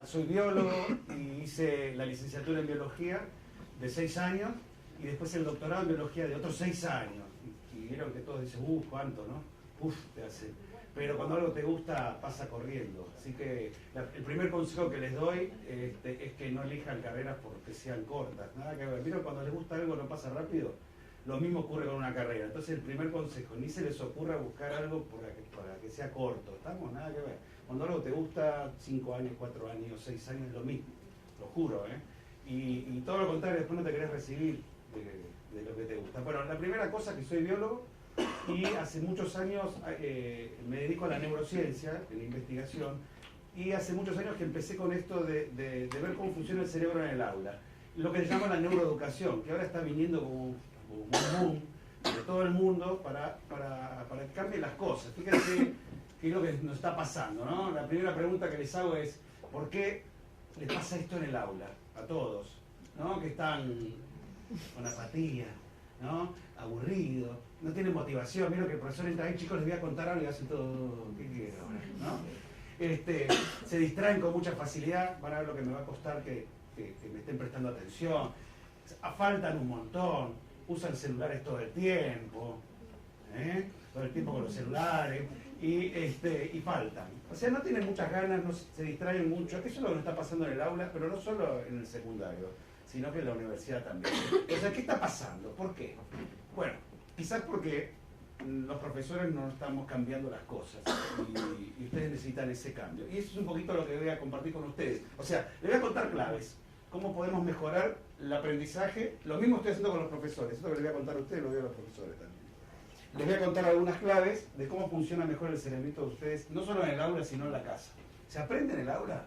Soy biólogo y hice la licenciatura en biología de 6 años y después el doctorado en biología de otros 6 años. Y vieron que todos dicen, cuánto, ¿no? Te hace. Pero cuando algo te gusta, pasa corriendo. Así que el primer consejo que les doy es que no elijan carreras porque sean cortas. Nada que ver. Vieron, cuando les gusta algo no pasa rápido. Lo mismo ocurre con una carrera. Entonces el primer consejo, ni se les ocurra buscar algo para que sea corto. ¿Estamos? Nada que ver. Cuando algo te gusta, 5 años, 4 años, 6 años, es lo mismo. Lo juro, ¿eh? Y todo lo contrario, después no te querés recibir de lo que te gusta. Bueno, la primera cosa, que soy biólogo y hace muchos años me dedico a la neurociencia, en la investigación, y hace muchos años que empecé con esto de ver cómo funciona el cerebro en el aula. Lo que se llama la neuroeducación, que ahora está viniendo como un boom de todo el mundo para que cambien las cosas. Fíjense qué es lo que nos está pasando, ¿no? La primera pregunta que les hago es, ¿por qué les pasa esto en el aula? A todos, ¿no? Que están con apatía, ¿no? Aburridos, no tienen motivación. Mira que el profesor entra ahí, chicos, les voy a contar algo y hacen todo, ¿qué quiero ahora? ¿No? Se distraen con mucha facilidad, van a ver lo que me va a costar que me estén prestando atención. Faltan un montón, usan celulares todo el tiempo, todo el tiempo con los celulares, y faltan. O sea, no tienen muchas ganas, no se distraen mucho. Eso es lo que nos está pasando en el aula, pero no solo en el secundario, sino que en la universidad también. O sea, ¿qué está pasando? ¿Por qué? Bueno, quizás porque los profesores no estamos cambiando las cosas y ustedes necesitan ese cambio. Y eso es un poquito lo que voy a compartir con ustedes. O sea, les voy a contar claves. Cómo podemos mejorar el aprendizaje. Lo mismo estoy haciendo con los profesores. Esto que les voy a contar a ustedes lo digo a los profesores también. Les voy a contar algunas claves de cómo funciona mejor el cerebrito de ustedes, no solo en el aula, sino en la casa. ¿Se aprende en el aula?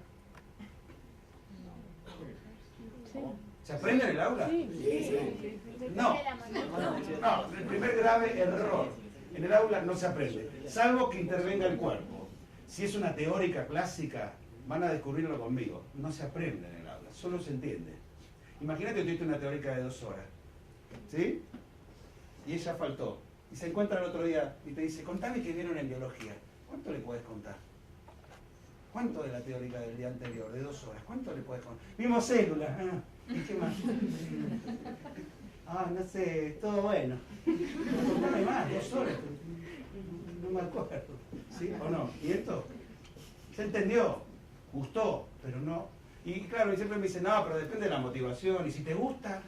¿Se aprende en el aula? Sí. No, el primer grave error. En el aula no se aprende, salvo que intervenga el cuerpo. Si es una teórica clásica, van a descubrirlo conmigo. No se aprende en el aula, solo se entiende. Imagínate que tuviste una teórica de 2 horas, ¿sí? Y ella faltó. Y se encuentra el otro día y te dice, contame qué vieron en biología. ¿Cuánto le puedes contar? ¿Cuánto de la teórica del día anterior, de 2 horas? ¿Cuánto le puedes contar? Vimos células. ¿Y qué más? No sé, todo bueno. Contame más, 2 horas. No me acuerdo. ¿Sí o no? ¿Y esto? ¿Se entendió? Gustó, pero no. Y claro, y siempre me dicen, no, pero depende de la motivación. Y si te gusta,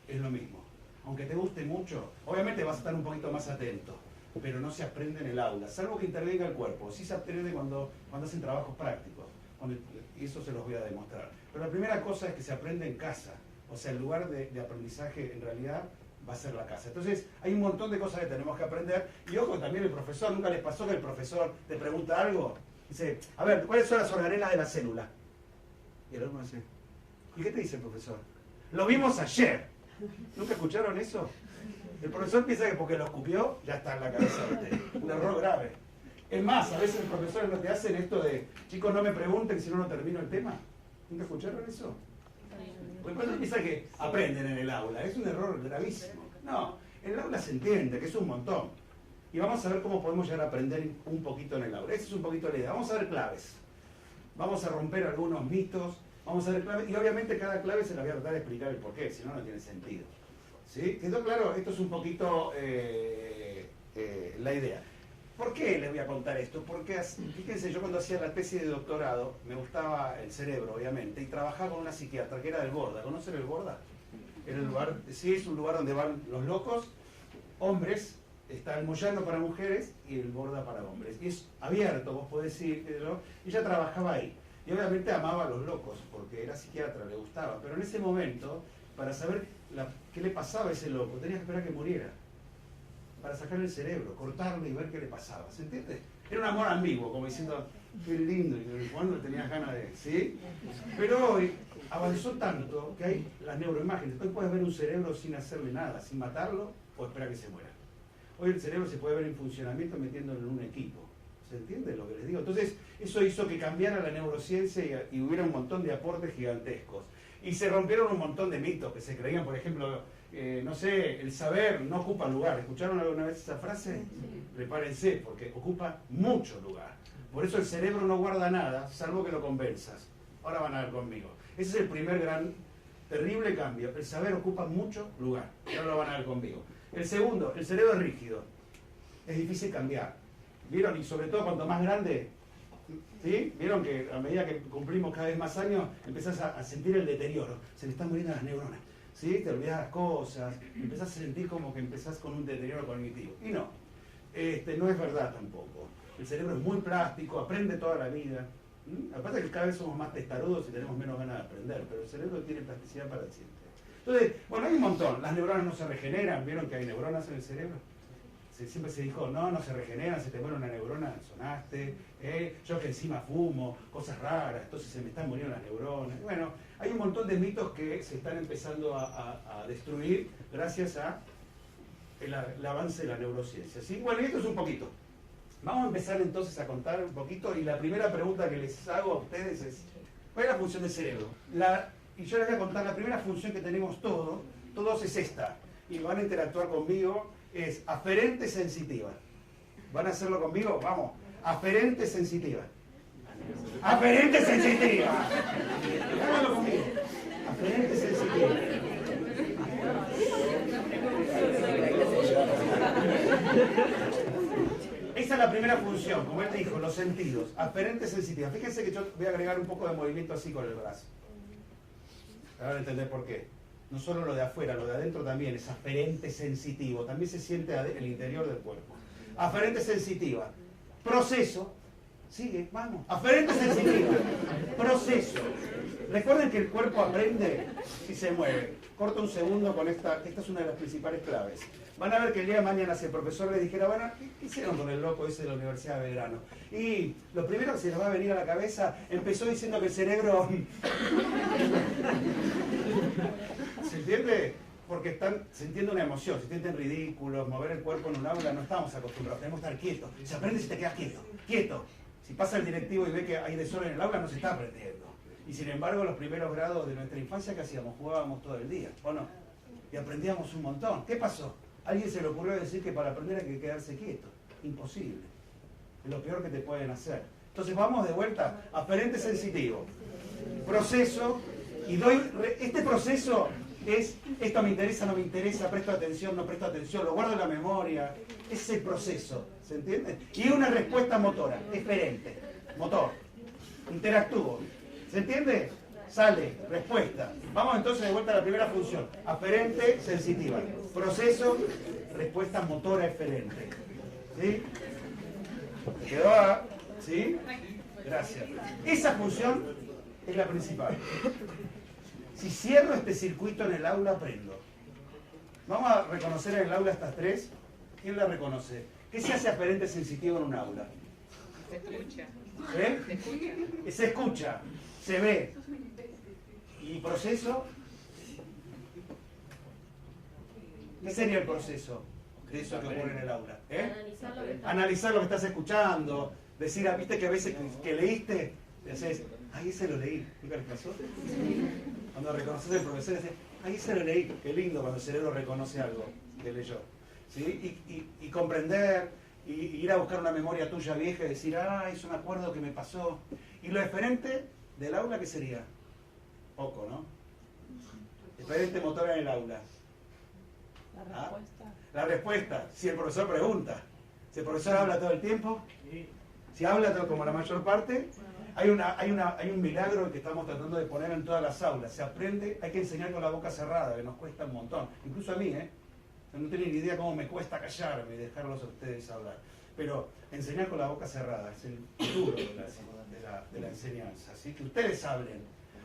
es lo mismo. Aunque te guste mucho, obviamente vas a estar un poquito más atento, pero no se aprende en el aula, salvo que intervenga el cuerpo. Sí se aprende cuando hacen trabajos prácticos, y eso se los voy a demostrar. Pero la primera cosa es que se aprende en casa, o sea, el lugar de aprendizaje en realidad va a ser la casa. Entonces, hay un montón de cosas que tenemos que aprender, y ojo, también el profesor, ¿nunca les pasó que el profesor te pregunta algo? Dice, a ver, ¿cuáles son las organelas de la célula? Y el alumno dice, ¿y qué te dice el profesor? Lo vimos ayer. ¿Nunca escucharon eso? El profesor piensa que porque lo escupió, ya está en la cabeza de usted. Un error grave. Es más, a veces los profesores lo que hacen esto de, chicos, no me pregunten si no termino el tema. ¿Nunca escucharon eso? Porque el profesor piensa que aprenden en el aula. Es un error gravísimo. No, en el aula se entiende, que es un montón. Y vamos a ver cómo podemos llegar a aprender un poquito en el aula. Esa es un poquito la idea. Vamos a ver claves. Vamos a romper algunos mitos. Vamos a ver claves, y obviamente cada clave se la voy a tratar de explicar el porqué, si no, no tiene sentido. ¿Sí? ¿Quedó claro? Esto es un poquito la idea. ¿Por qué les voy a contar esto? Porque, fíjense, yo cuando hacía la tesis de doctorado, me gustaba el cerebro, obviamente, y trabajaba con una psiquiatra que era del Borda. ¿Conocen el Borda? Era el lugar, sí, es un lugar donde van los locos, hombres, está el Moyano para mujeres y el Borda para hombres. Y es abierto, vos podés ir, ¿no? Y ella trabajaba ahí. Y obviamente amaba a los locos, porque era psiquiatra, le gustaba. Pero en ese momento, para saber qué le pasaba a ese loco, tenía que esperar que muriera. Para sacarle el cerebro, cortarlo y ver qué le pasaba. ¿Se entiende? Era un amor ambiguo, como diciendo, qué lindo, y cuando tenías ganas de... ¿Sí? Pero hoy avanzó tanto que hay las neuroimágenes. Hoy puedes ver un cerebro sin hacerle nada, sin matarlo o esperar que se muera. Hoy el cerebro se puede ver en funcionamiento metiéndolo en un equipo. ¿Se entiende lo que les digo? Entonces, eso hizo que cambiara la neurociencia y hubiera un montón de aportes gigantescos. Y se rompieron un montón de mitos que se creían, por ejemplo, no sé, el saber no ocupa lugar. ¿Escucharon alguna vez esa frase? Sí. Prepárense, porque ocupa mucho lugar. Por eso el cerebro no guarda nada, salvo que lo convenzas. Ahora van a ver conmigo. Ese es el primer gran, terrible cambio. El saber ocupa mucho lugar. Ahora lo van a ver conmigo. El segundo, el cerebro es rígido. Es difícil cambiar. ¿Vieron? Y sobre todo cuanto más grande, ¿sí? ¿Vieron que a medida que cumplimos cada vez más años, empezás a sentir el deterioro? Se le están muriendo las neuronas. ¿Sí? Te olvidas las cosas, empezás a sentir como que empezás con un deterioro cognitivo. Y no, no es verdad tampoco. El cerebro es muy plástico, aprende toda la vida. Aparte que cada vez somos más testarudos y tenemos menos ganas de aprender, pero el cerebro tiene plasticidad para siempre. Entonces, bueno, hay un montón. Las neuronas no se regeneran. ¿Vieron que hay neuronas en el cerebro? Siempre se dijo, no se regeneran, se te muere una neurona, sonaste, yo que encima fumo, cosas raras, entonces se me están muriendo las neuronas. Bueno, hay un montón de mitos que se están empezando a destruir gracias a el avance de la neurociencia. ¿Sí? Bueno, y esto es un poquito. Vamos a empezar entonces a contar un poquito, y la primera pregunta que les hago a ustedes es, ¿cuál es la función del cerebro? Y yo les voy a contar la primera función que tenemos todos es esta, y van a interactuar conmigo, es aferente sensitiva. ¿Van a hacerlo conmigo? Vamos, aferente sensitiva. Aferente sensitiva. Háganlo conmigo. Aferente sensitiva. Esa es la primera función, como él dijo, los sentidos. Aferente sensitiva. Fíjense que yo voy a agregar un poco de movimiento así con el brazo. Ahora van a entender por qué. No solo lo de afuera, lo de adentro también es aferente sensitivo. También se siente en el interior del cuerpo. Aferente sensitiva. Proceso. Sigue, vamos. Aferente sensitiva. Proceso. Recuerden que el cuerpo aprende y se mueve. Corto un segundo con esta. Esta es una de las principales claves. Van a ver que el día de mañana si el profesor le dijera, bueno, ¿qué hicieron con el loco ese de la Universidad de Belgrano? Y lo primero que se les va a venir a la cabeza, empezó diciendo que el cerebro... ¿Se entiende? Porque están sintiendo una emoción, se sienten ridículos, mover el cuerpo en un aula, no estamos acostumbrados, tenemos que estar quietos. Se aprende si te quedas quieto, quieto. Si pasa el directivo y ve que hay desorden en el aula, no se está aprendiendo. Y sin embargo, los primeros grados de nuestra infancia, ¿qué hacíamos? Jugábamos todo el día, ¿o no? Y aprendíamos un montón. ¿Qué pasó? A alguien se le ocurrió decir que para aprender hay que quedarse quieto. Imposible. Es lo peor que te pueden hacer. Entonces vamos de vuelta, aferente sensitivo. Proceso, y doy, este proceso es, esto me interesa, no me interesa, presto atención, no presto atención, lo guardo en la memoria. Ese es el proceso, ¿se entiende? Y una respuesta motora, diferente, motor. Interactúo, ¿se entiende? Sale, respuesta. Vamos entonces de vuelta a la primera función. Aferente, sensitiva. Proceso, respuesta motora eferente. ¿Sí? ¿Quedó? ¿Sí? Gracias. Esa función es la principal. Si cierro este circuito en el aula, aprendo. Vamos a reconocer en el aula estas tres. ¿Quién la reconoce? ¿Qué se hace aferente sensitivo en un aula? Se escucha. Se escucha. Se escucha, se ve. ¿Y proceso? ¿Qué sería el proceso de eso que ocurre en el aula? Analizar lo que estás escuchando, decir, viste que a veces que leíste, decís, ay, ese lo leí. ¿Nunca les pasó? Cuando reconoces al profesor, decís, ay, ese lo leí. Qué lindo cuando el cerebro reconoce algo que leyó. ¿Sí? Y comprender, y ir a buscar una memoria tuya vieja y decir, eso me acuerdo que me pasó. Y lo diferente del aula, ¿qué sería? Poco, ¿no? Diferente motor en el aula. La respuesta. La respuesta, si el profesor pregunta. Si el profesor habla todo el tiempo, si habla todo, como la mayor parte, hay un milagro que estamos tratando de poner en todas las aulas. Se aprende, hay que enseñar con la boca cerrada, que nos cuesta un montón. Incluso a mí, no tienen ni idea cómo me cuesta callarme y dejarlos a ustedes hablar. Pero enseñar con la boca cerrada es el futuro de la enseñanza. Así que ustedes hablen.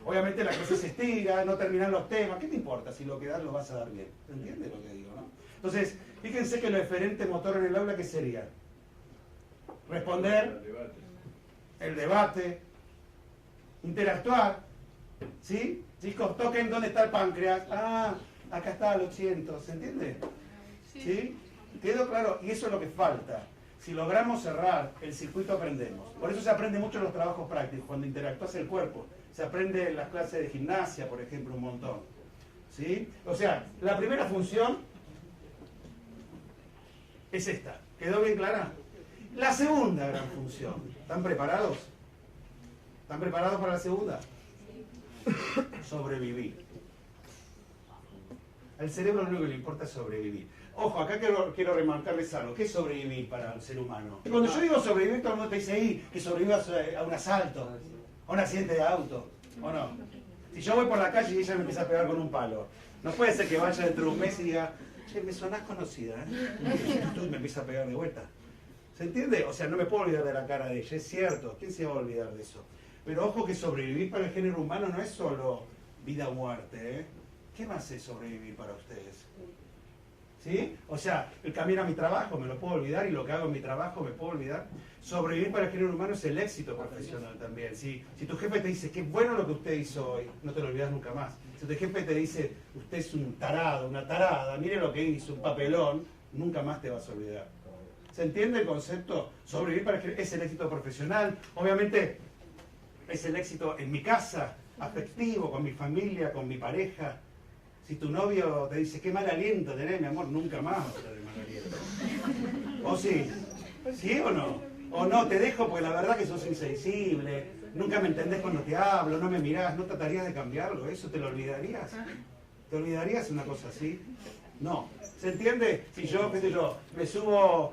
Obviamente la clase se estira, no terminan los temas. ¿Qué te importa si lo que das lo vas a dar bien? ¿Entiendes lo que digo, no? Entonces, fíjense que lo diferente motor en el aula, ¿qué sería? Responder, el debate, interactuar, ¿sí? Chicos, toquen dónde está el páncreas. Acá está, lo siento, ¿se entiende? ¿Sí? ¿Quedó claro? Y eso es lo que falta. Si logramos cerrar el circuito, aprendemos. Por eso se aprende mucho en los trabajos prácticos, cuando interactúas el cuerpo. Se aprende en las clases de gimnasia, por ejemplo, un montón. ¿Sí? O sea, la primera función es esta. ¿Quedó bien clara? La segunda gran función. ¿Están preparados? ¿Están preparados para la segunda? Sobrevivir. Al cerebro lo único que le importa es sobrevivir. Ojo, acá quiero remarcarles algo. ¿Qué es sobrevivir para el ser humano? Cuando yo digo sobrevivir, todo el mundo te dice ahí que sobrevivas a un asalto, a un accidente de auto, ¿o no? Si yo voy por la calle y ella me empieza a pegar con un palo, no puede ser que vaya dentro de un mes y diga, che, me sonás conocida, ¿eh? Y me empieza a pegar de vuelta. ¿Se entiende? O sea, no me puedo olvidar de la cara de ella, es cierto. ¿Quién se va a olvidar de eso? Pero ojo que sobrevivir para el género humano no es solo vida o muerte, ¿eh? ¿Qué más es sobrevivir para ustedes? ¿Sí? O sea, el camino a mi trabajo me lo puedo olvidar y lo que hago en mi trabajo me puedo olvidar. Sobrevivir para el género humano es el éxito profesional también. Si tu jefe te dice, qué bueno lo que usted hizo hoy, no te lo olvidas nunca más. Si tu jefe te dice, usted es un tarado, una tarada, mire lo que hizo, un papelón, nunca más te vas a olvidar. ¿Se entiende el concepto? Sobrevivir para el género es el éxito profesional. Obviamente es el éxito en mi casa, afectivo, con mi familia, con mi pareja. Si tu novio te dice, qué mal aliento tenés, mi amor, nunca más vas a tener mal aliento. ¿O sí? ¿Sí o no? O no, te dejo porque la verdad que sos insensible, nunca me entendés cuando te hablo, no me mirás, ¿no tratarías de cambiarlo? ¿Eso te lo olvidarías? ¿Te olvidarías una cosa así? No. ¿Se entiende? Si yo, qué sé yo, me subo,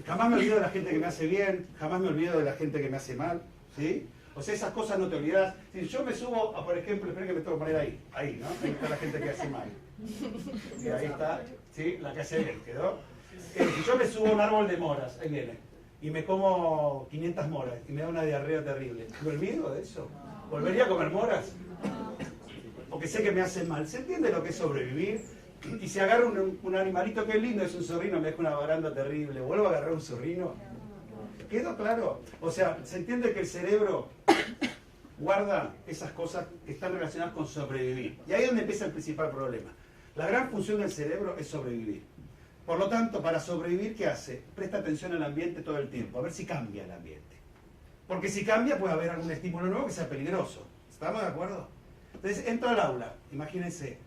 jamás me olvido de la gente que me hace bien, jamás me olvido de la gente que me hace mal, ¿sí? O sea, esas cosas no te olvidas. Si yo me subo a, por ejemplo, esperen que me tengo que poner ahí, ¿no? Ahí está la gente que hace mal. Y ahí está, ¿sí? La que hace bien, ¿quedó? Si yo me subo a un árbol de moras, ahí viene, y me como 500 moras y me da una diarrea terrible, ¿me olvido de eso? ¿Volvería a comer moras? Porque sé que me hacen mal. ¿Se entiende lo que es sobrevivir? Y si agarro un animalito que es lindo, es un zorrino, me deja una baranda terrible, ¿vuelvo a agarrar un zorrino? ¿Quedó claro? O sea, se entiende que el cerebro guarda esas cosas que están relacionadas con sobrevivir. Y ahí es donde empieza el principal problema. La gran función del cerebro es sobrevivir. Por lo tanto, para sobrevivir, ¿qué hace? Presta atención al ambiente todo el tiempo, a ver si cambia el ambiente. Porque si cambia puede haber algún estímulo nuevo que sea peligroso. ¿Estamos de acuerdo? Entonces, entra al aula, imagínense.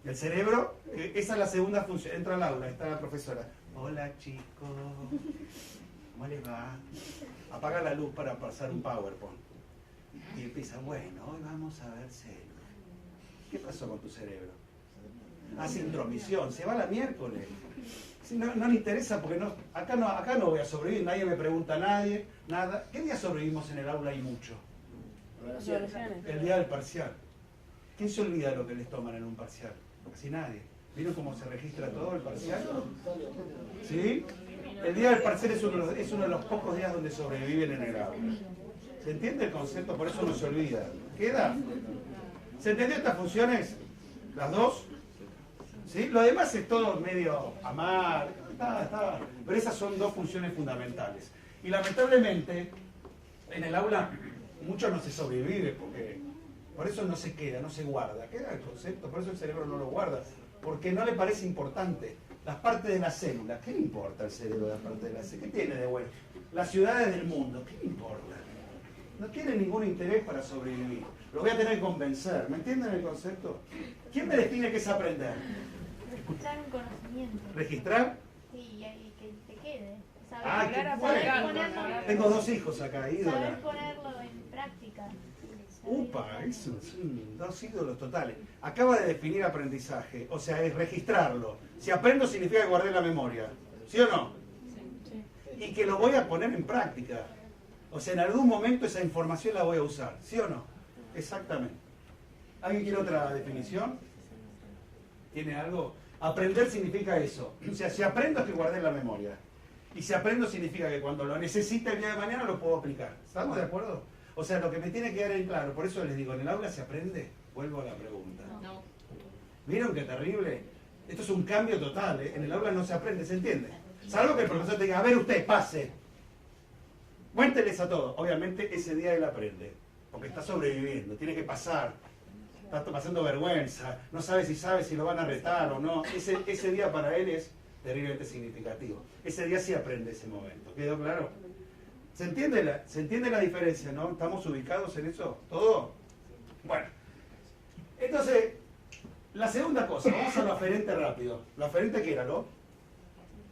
El cerebro, esa es la segunda función, entra al aula, está la profesora. Hola chicos, ¿cómo les va? Apaga la luz para pasar un PowerPoint. Y empieza, bueno, hoy vamos a ver células. ¿Qué pasó con tu cerebro? Hace intromisión, se va la miércoles. Sí, no le interesa porque acá no voy a sobrevivir, nadie me pregunta a nadie, nada. ¿Qué día sobrevivimos en el aula y mucho? El día del parcial. ¿Quién se olvida de lo que les toman en un parcial? Casi nadie. ¿Vieron cómo se registra todo el parcial? ¿Sí? El día del parcial es uno de los pocos días donde sobreviven en el aula. ¿Se entiende el concepto? Por eso no se olvida. ¿Queda? ¿Se entendió estas funciones? ¿Las dos? ¿Sí? Lo demás es todo medio amar, pero esas son dos funciones fundamentales. Y lamentablemente, en el aula, mucho no se sobrevive, porque por eso no se queda, no se guarda. Queda el concepto, por eso el cerebro no lo guarda, porque no le parece importante. Las partes de la célula, ¿qué le importa al cerebro de las partes de la célula? ¿Qué tiene de bueno? Las ciudades del mundo, ¿qué le importa? No tiene ningún interés para sobrevivir. Lo voy a tener que convencer, ¿me entienden el concepto? ¿Quién me define qué es aprender? Registrar un conocimiento. ¿Registrar? Sí, y que te quede. Saber, Ah, qué bueno. ponerlo, Tengo dos hijos acá, ídolos. saber ponerlo en práctica. Upa, eso son dos ídolos totales. Acaba de definir aprendizaje, o sea, es registrarlo. Si aprendo significa que guardé la memoria, ¿sí o no? Sí. Y que lo voy a poner en práctica. O sea, en algún momento esa información la voy a usar, ¿sí o no? Exactamente. ¿Alguien quiere otra definición? ¿Tiene algo? Aprender significa eso. O sea, si aprendo es que guardé la memoria. Y si aprendo significa que cuando lo necesite el día de mañana lo puedo aplicar. ¿Estamos de acuerdo? O sea, lo que me tiene que dar en claro, por eso les digo, ¿en el aula se aprende? Vuelvo a la pregunta. No. ¿Vieron qué terrible? Esto es un cambio total, ¿eh? En el aula no se aprende, ¿se entiende? Salvo que el profesor te diga, a ver usted, pase. Cuénteles a todos. Obviamente ese día él aprende, porque está sobreviviendo, tiene que pasar. Está pasando vergüenza, no sabe si lo van a retar o no. Ese día para él es terriblemente significativo. Ese día sí aprende ese momento. ¿Quedó claro? ¿Se entiende la diferencia, no? ¿Estamos ubicados en eso? ¿Todo? Bueno. Entonces, la segunda cosa, vamos a lo aferente rápido. Lo aferente, ¿qué era? Lo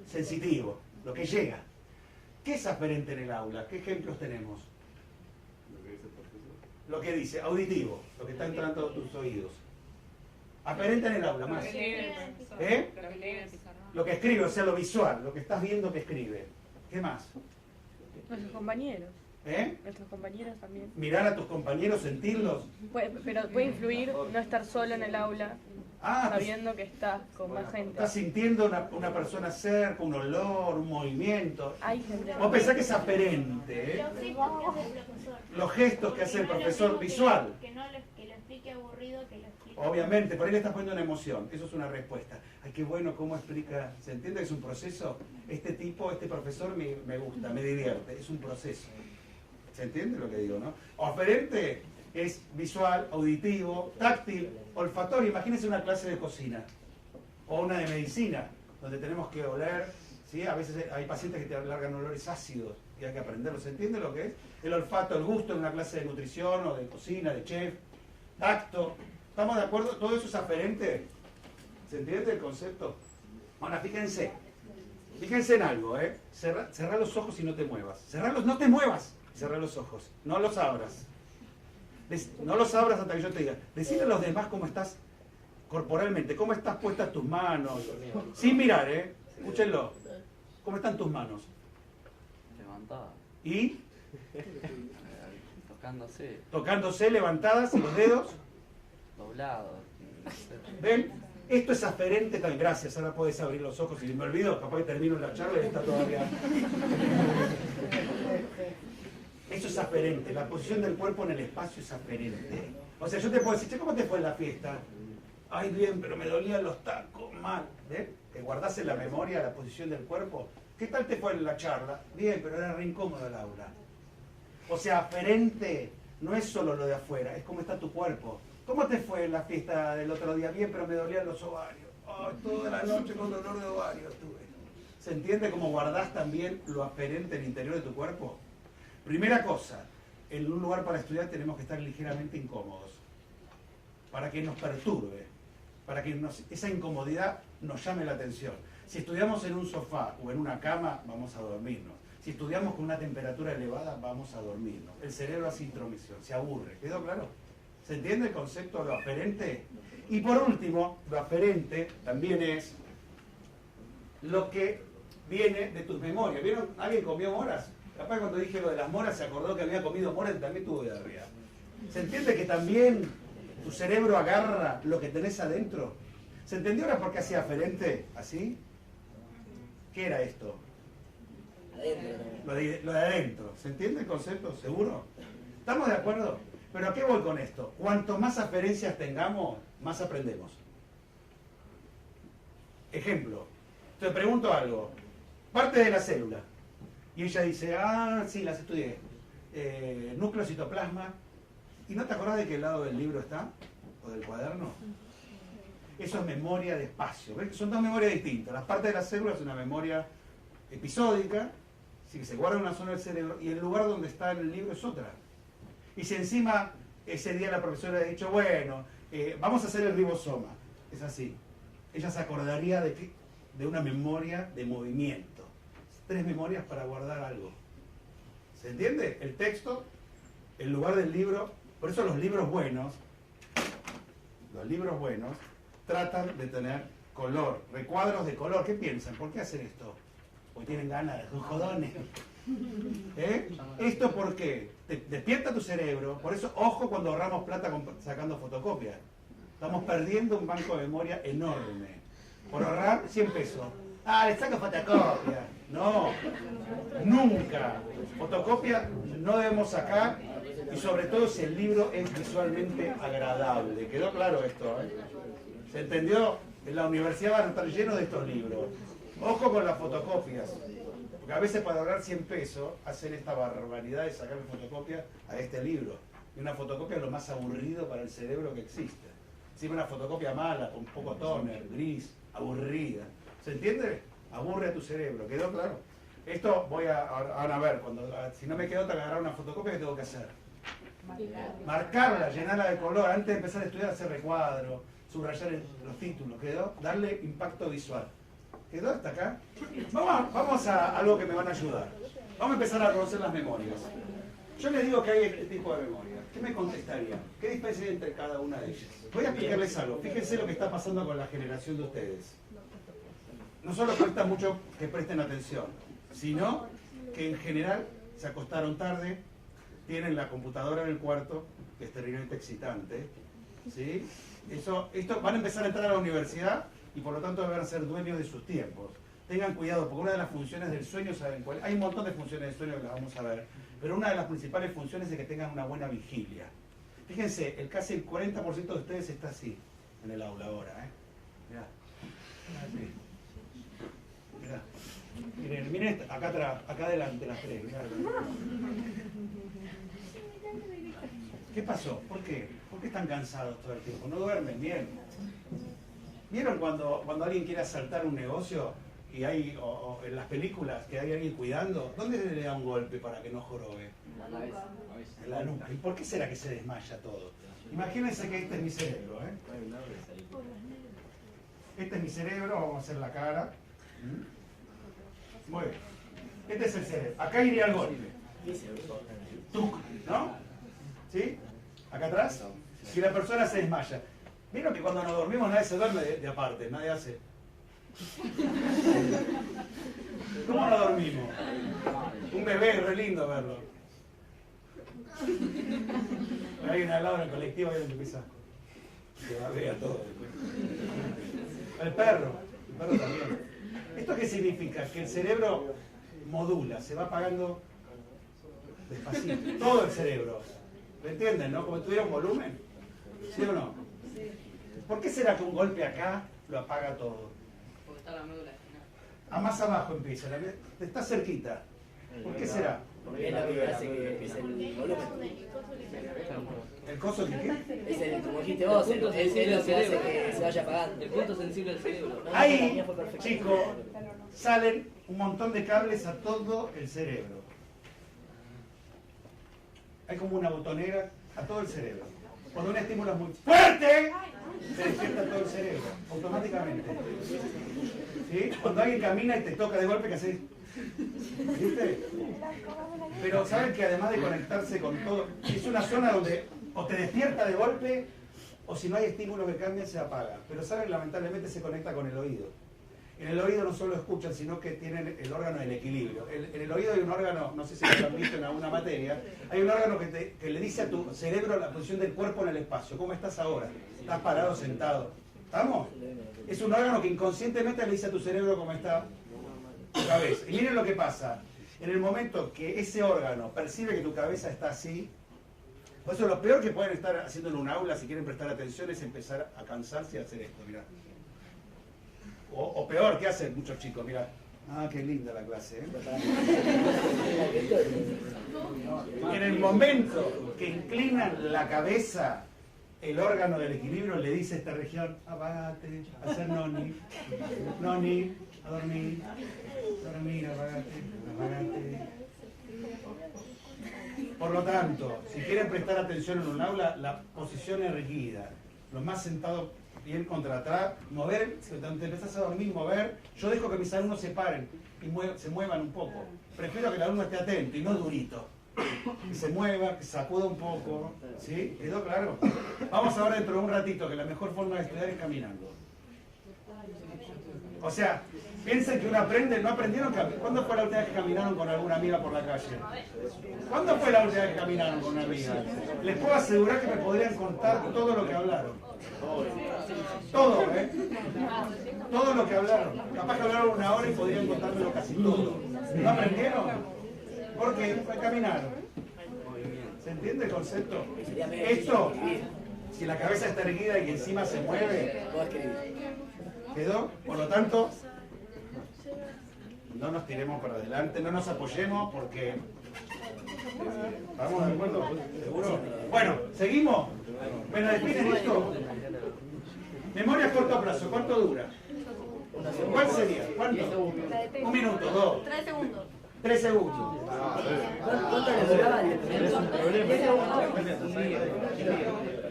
sensitivo, lo que llega. ¿Qué es aferente en el aula? ¿Qué ejemplos tenemos? lo que dice, auditivo, lo que está entrando a tus oídos. Aferente en el aula, más. ¿Eh? Lo que escribe, o sea, lo visual, lo que estás viendo que escribe. ¿Qué más? Nuestros compañeros. ¿Eh? Nuestros compañeros también. Mirar a tus compañeros, sentirlos. Pero puede influir no estar solo en el aula, sabiendo que estás con más gente. Estás sintiendo una persona cerca, un olor, un movimiento. Hay gente. Vos pensás que es aferente, ¿eh? Los gestos que hace el profesor. Los gestos que hace el profesor visual. Que lo explique aburrido, que lo explique. Obviamente, por ahí le estás poniendo una emoción. Eso es una respuesta. Ay, qué bueno cómo explica. ¿Se entiende que es un proceso? Este profesor me gusta, me divierte. Es un proceso. ¿Se entiende lo que digo, no? Aferente es visual, auditivo, táctil, olfatorio. Imagínense una clase de cocina o una de medicina, donde tenemos que oler, ¿sí? A veces hay pacientes que te largan olores ácidos y hay que aprenderlo. ¿Se entiende lo que es? El olfato, el gusto en una clase de nutrición o de cocina, de chef, tacto. ¿Estamos de acuerdo? ¿Todo eso es aferente? ¿Se entiende el concepto? Ahora, fíjense en algo, ¿eh? Cerrá los ojos y no te muevas. No te muevas. Cerrá los ojos, no los abras. No los abras hasta que yo te diga. Decile a los demás cómo estás corporalmente, cómo estás puestas tus manos. Sin mirar, ¿eh? Escúchenlo. ¿Cómo están tus manos? Levantadas. ¿Y? Tocándose. Tocándose, levantadas, y los dedos. Doblados. ¿Ven? Esto es aferente también. Gracias, ahora puedes abrir los ojos. Si me olvido, capaz que termino la charla y está todavía. Eso es aferente. La posición del cuerpo en el espacio es aferente. O sea, yo te puedo decir, che, ¿cómo te fue en la fiesta? Ay, bien, pero me dolían los tacos, mal. ¿Ves? Te guardás en la memoria la posición del cuerpo. ¿Qué tal te fue en la charla? Bien, pero era re incómodo el aula. O sea, aferente no es solo lo de afuera, es cómo está tu cuerpo. ¿Cómo te fue en la fiesta del otro día? Bien, pero me dolían los ovarios. Ay, toda la noche con dolor de ovarios tuve. ¿Se entiende cómo guardás también lo aferente en el interior de tu cuerpo? Primera cosa, en un lugar para estudiar tenemos que estar ligeramente incómodos, para que nos perturbe, para que esa incomodidad nos llame la atención. Si estudiamos en un sofá o en una cama, vamos a dormirnos. Si estudiamos con una temperatura elevada, vamos a dormirnos. El cerebro hace intromisión, se aburre. ¿Quedó claro? ¿Se entiende el concepto de lo aferente? Y por último, lo aferente también es lo que viene de tus memorias. ¿Vieron? ¿Alguien comió moras? Capaz cuando dije lo de las moras se acordó que había comido moras y también tuvo diarrea. ¿Se entiende que también tu cerebro agarra lo que tenés adentro? ¿Se entendió ahora por qué hacía aferente así? ¿Qué era esto? Lo de adentro. ¿Se entiende el concepto? ¿Seguro? ¿Estamos de acuerdo? ¿Pero a qué voy con esto? Cuanto más aferencias tengamos, más aprendemos. Ejemplo. Te pregunto algo. Parte de la célula. Y ella dice, sí, las estudié. Núcleo, citoplasma. ¿Y no te acordás de qué lado del libro está? ¿O del cuaderno? Eso es memoria de espacio. ¿Ves? Son dos memorias distintas. Las partes de la célula es una memoria episódica, sí, que se guarda en una zona del cerebro, y el lugar donde está en el libro es otra. Y si encima ese día la profesora ha dicho, bueno, vamos a hacer el ribosoma. Es así. Ella se acordaría de una memoria de movimiento. 3 memorias para guardar algo. ¿Se entiende? El texto, el lugar del libro. Por eso los libros buenos tratan de tener color, recuadros de color. ¿Qué piensan? ¿Por qué hacen esto? Porque tienen ganas de jodones. ¿Esto por qué? Te despierta tu cerebro. Por eso, ojo cuando ahorramos plata sacando fotocopias. Estamos perdiendo un banco de memoria enorme. Por ahorrar 100 pesos. Le saco fotocopia. No, nunca. Fotocopia no debemos sacar, y sobre todo si el libro es visualmente agradable. ¿Quedó claro esto? ¿Se entendió? En la universidad van a estar llenos de estos libros. Ojo con las fotocopias. Porque a veces para ahorrar 100 pesos hacen esta barbaridad de sacarle fotocopia a este libro. Y una fotocopia es lo más aburrido para el cerebro que existe. Encima una fotocopia mala, con poco toner, gris, aburrida. ¿Se entiende? Aburre a tu cerebro. ¿Quedó claro? Esto voy a ver, si no me quedó otra que agarrar una fotocopia, ¿qué tengo que hacer? Marcarla, llenarla de color. Antes de empezar a estudiar, hacer recuadro, subrayar los títulos. ¿Quedó? Darle impacto visual. ¿Quedó hasta acá? Vamos a algo que me van a ayudar. Vamos a empezar a conocer las memorias. Yo les digo que hay este tipo de memoria. ¿Qué me contestaría? ¿Qué diferencia hay entre cada una de ellas? Voy a explicarles algo. Fíjense lo que está pasando con la generación de ustedes. No solo cuesta mucho que presten atención, sino que en general se acostaron tarde, tienen la computadora en el cuarto, que es terriblemente excitante, ¿sí? Esto van a empezar a entrar a la universidad y por lo tanto van a ser dueños de sus tiempos. Tengan cuidado, porque una de las funciones del sueño, ¿saben cuál? Hay un montón de funciones del sueño que las vamos a ver, pero una de las principales funciones es que tengan una buena vigilia. Fíjense, casi el 40% de ustedes está así, en el aula ahora, ¿eh? Mirá. Así. Mirá. Miren, acá atrás, acá adelante las tres, mirá. ¿Qué pasó? ¿Por qué? ¿Por qué están cansados todo el tiempo? ¿No duermen bien? ¿Vieron cuando alguien quiere asaltar un negocio y hay, o en las películas, que hay alguien cuidando? ¿Dónde le da un golpe para que no jorobe? En la nuca. ¿Y por qué será que se desmaya todo? Imagínense que este es mi cerebro, ¿eh? Este es mi cerebro, vamos a hacer la cara. Muy bien. Este es el cerebro. Acá iría el golpe. Tuc, ¿no? ¿Sí? Acá atrás. Si la persona se desmaya. ¿Vieron que cuando nos dormimos nadie se duerme de aparte? Nadie hace. ¿Cómo nos dormimos? Un bebé, re lindo verlo. Hay alguien al lado en el colectivo y empieza. Se babea todo. El perro también. ¿Esto qué significa? Que el cerebro modula, se va apagando despacito. Todo el cerebro. ¿Lo entienden, no? Como si tuviera un volumen. ¿Sí o no? ¿Por qué será que un golpe acá lo apaga todo? Porque está la médula espinal. A más abajo empieza, está cerquita. ¿Por qué será? Porque es lo que hace que es el volumen. ¿El coso que qué? Es el, como dijiste vos, es lo que hace que se vaya apagando. El punto sensible del cerebro. Ahí, chicos, salen un montón de cables a todo el cerebro. Hay como una botonera a todo el cerebro. Cuando un estímulo es muy fuerte, se despierta todo el cerebro, automáticamente. ¿Sí? Cuando alguien camina y te toca de golpe, ¿qué haces? ¿Viste? Pero saben que además de conectarse con todo, es una zona donde o te despierta de golpe, o si no hay estímulo que cambie, se apaga. Pero saben, lamentablemente se conecta con el oído. En el oído no solo escuchan, sino que tienen el órgano del equilibrio. En el oído hay un órgano, no sé si lo han visto en alguna materia, hay un órgano que le dice a tu cerebro la posición del cuerpo en el espacio. ¿Cómo estás ahora? ¿Estás parado, sentado? ¿Estamos? Es un órgano que inconscientemente le dice a tu cerebro cómo está tu cabeza. Y miren lo que pasa. En el momento que ese órgano percibe que tu cabeza está así, por eso lo peor que pueden estar haciendo en un aula, si quieren prestar atención, es empezar a cansarse y hacer esto, mirá. O peor, ¿qué hacen muchos chicos? Mirá. Ah, qué linda la clase, ¿eh? En el momento que inclinan la cabeza, el órgano del equilibrio le dice a esta región, apagate, a hacer noni, a dormir, apagate. Por lo tanto, si quieren prestar atención en un aula, la posición es rígida. Lo más sentado bien contra atrás, mover, si te empezás a dormir, mover. Yo dejo que mis alumnos se paren y se muevan un poco. Prefiero que el alumno esté atento y no durito. Que se mueva, que sacuda un poco. ¿Sí? ¿Quedó claro? Vamos ahora dentro de un ratito, que la mejor forma de estudiar es caminando. O sea, piensen que uno aprende, ¿no aprendieron? ¿Cuándo fue la última vez que caminaron con alguna amiga por la calle? ¿Cuándo fue la última vez que caminaron con una amiga? Les puedo asegurar que me podrían contar todo lo que hablaron. Todo, ¿eh? Todo lo que hablaron. Capaz que hablaron una hora y podrían contármelo casi todo. ¿No aprendieron? Porque caminaron. ¿Se entiende el concepto? Esto, si la cabeza está erguida y encima se mueve, ¿quedó? Por lo tanto, no nos tiremos para adelante, no nos apoyemos porque... ¿Estamos de acuerdo? ¿Seguro? Bueno, ¿seguimos? ¿Me la definen esto? Memoria a corto plazo, ¿cuánto dura? ¿Cuál sería? ¿Cuánto? Un minuto, dos. 3 segundos. 3 segundos. ¿Cuánto le duraba?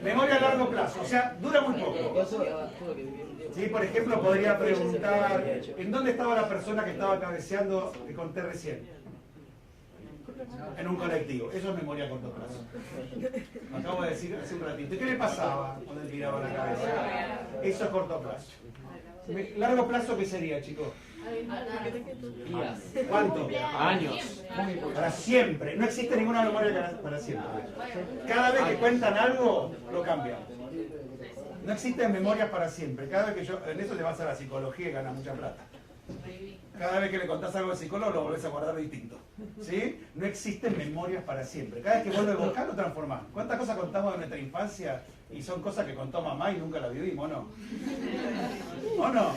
Memoria a largo plazo, o sea, dura muy poco. Sí, por ejemplo, podría preguntar, ¿en dónde estaba la persona que estaba cabeceando que conté recién? en un colectivo. Eso es memoria a corto plazo. Lo acabo de decir hace un ratito. ¿Y qué le pasaba cuando él tiraba la cabeza? Eso es corto plazo. ¿Largo plazo qué sería, chicos? ¿Cuánto? Años. Para siempre. No existe ninguna memoria para siempre. Cada vez que cuentan algo, lo cambian. No existen memorias para siempre. Cada vez que en eso le vas a la psicología y gana mucha plata. Cada vez que le contás algo al psicólogo lo volvés a guardar distinto. ¿Sí? No existen memorias para siempre. Cada vez que vuelve a evocar lo transformás. ¿Cuántas cosas contamos de nuestra infancia y son cosas que contó mamá y nunca las vivimos, o no? ¿O no?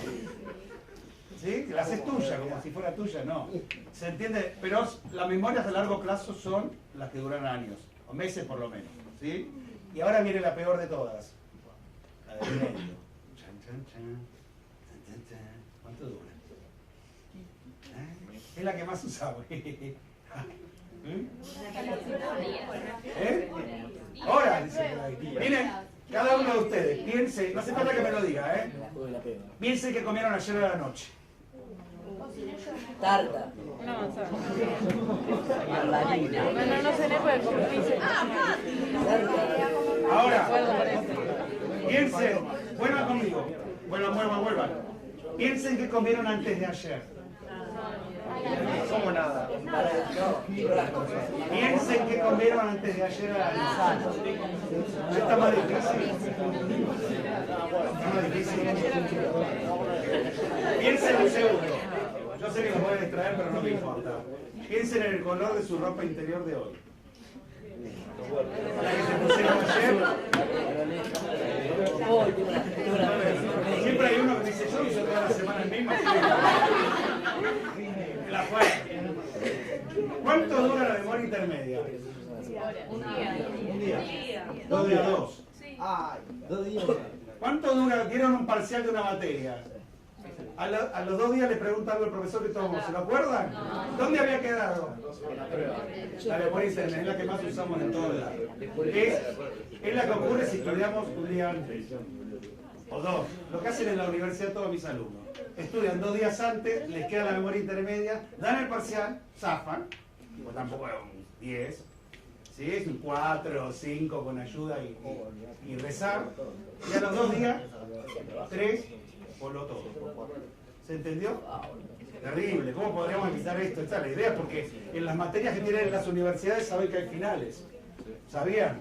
¿Sí? La haces tuya, como si fuera tuya, no. ¿Se entiende? Pero las memorias de largo plazo son las que duran años, o meses por lo menos. ¿Sí? Y ahora viene la peor de todas. La del medio. Chan, chan, chan. Chan, chan. ¿Cuánto dura? Es la que más usamos. ¿Eh? Ahora, dice por ahí. Miren, cada uno de ustedes, piense, no hace falta que me lo diga, ¿eh? Piense que comieron ayer a la noche. Tarta. No, no se le puede comer. Ahora, piensen, vuelvan conmigo. Vuelvan. Piensen que comieron antes de ayer. ¿Cómo nada? Piensen que comieron antes de ayer a la noche. ¿No está más difícil? ¿Está más difícil? Piensen un segundo. Yo sé que los voy a distraer, pero no me importa. Piensen en el color de su ropa interior de hoy. La que se pusieron ayer. Siempre hay uno que dice, yo hice toda la semana el mismo. La fue. ¿Cuánto dura la memoria intermedia? Un día. 2 días, 2. Ay, 2 días. ¿Cuánto dura? Dieron un parcial de una materia. A los 2 días le pregunta algo al profesor que tomó. ¿Se lo acuerdan? ¿Dónde había quedado? La memoria intermedia es la que más usamos en todo el lado. Es la que ocurre si estudiamos un día antes. O 2. Lo que hacen en la universidad todos mis alumnos. Estudian 2 días antes, les queda la memoria intermedia, dan el parcial, zafan, pues tampoco es un 10, ¿sí? Es un 4 o 5 con ayuda y rezar, y a los 2 días, 3, voló todo. ¿Se entendió? Terrible, ¿cómo podríamos evitar esto? Esta es la idea, porque en las materias que tienen en las universidades saben que hay finales. ¿Sabían?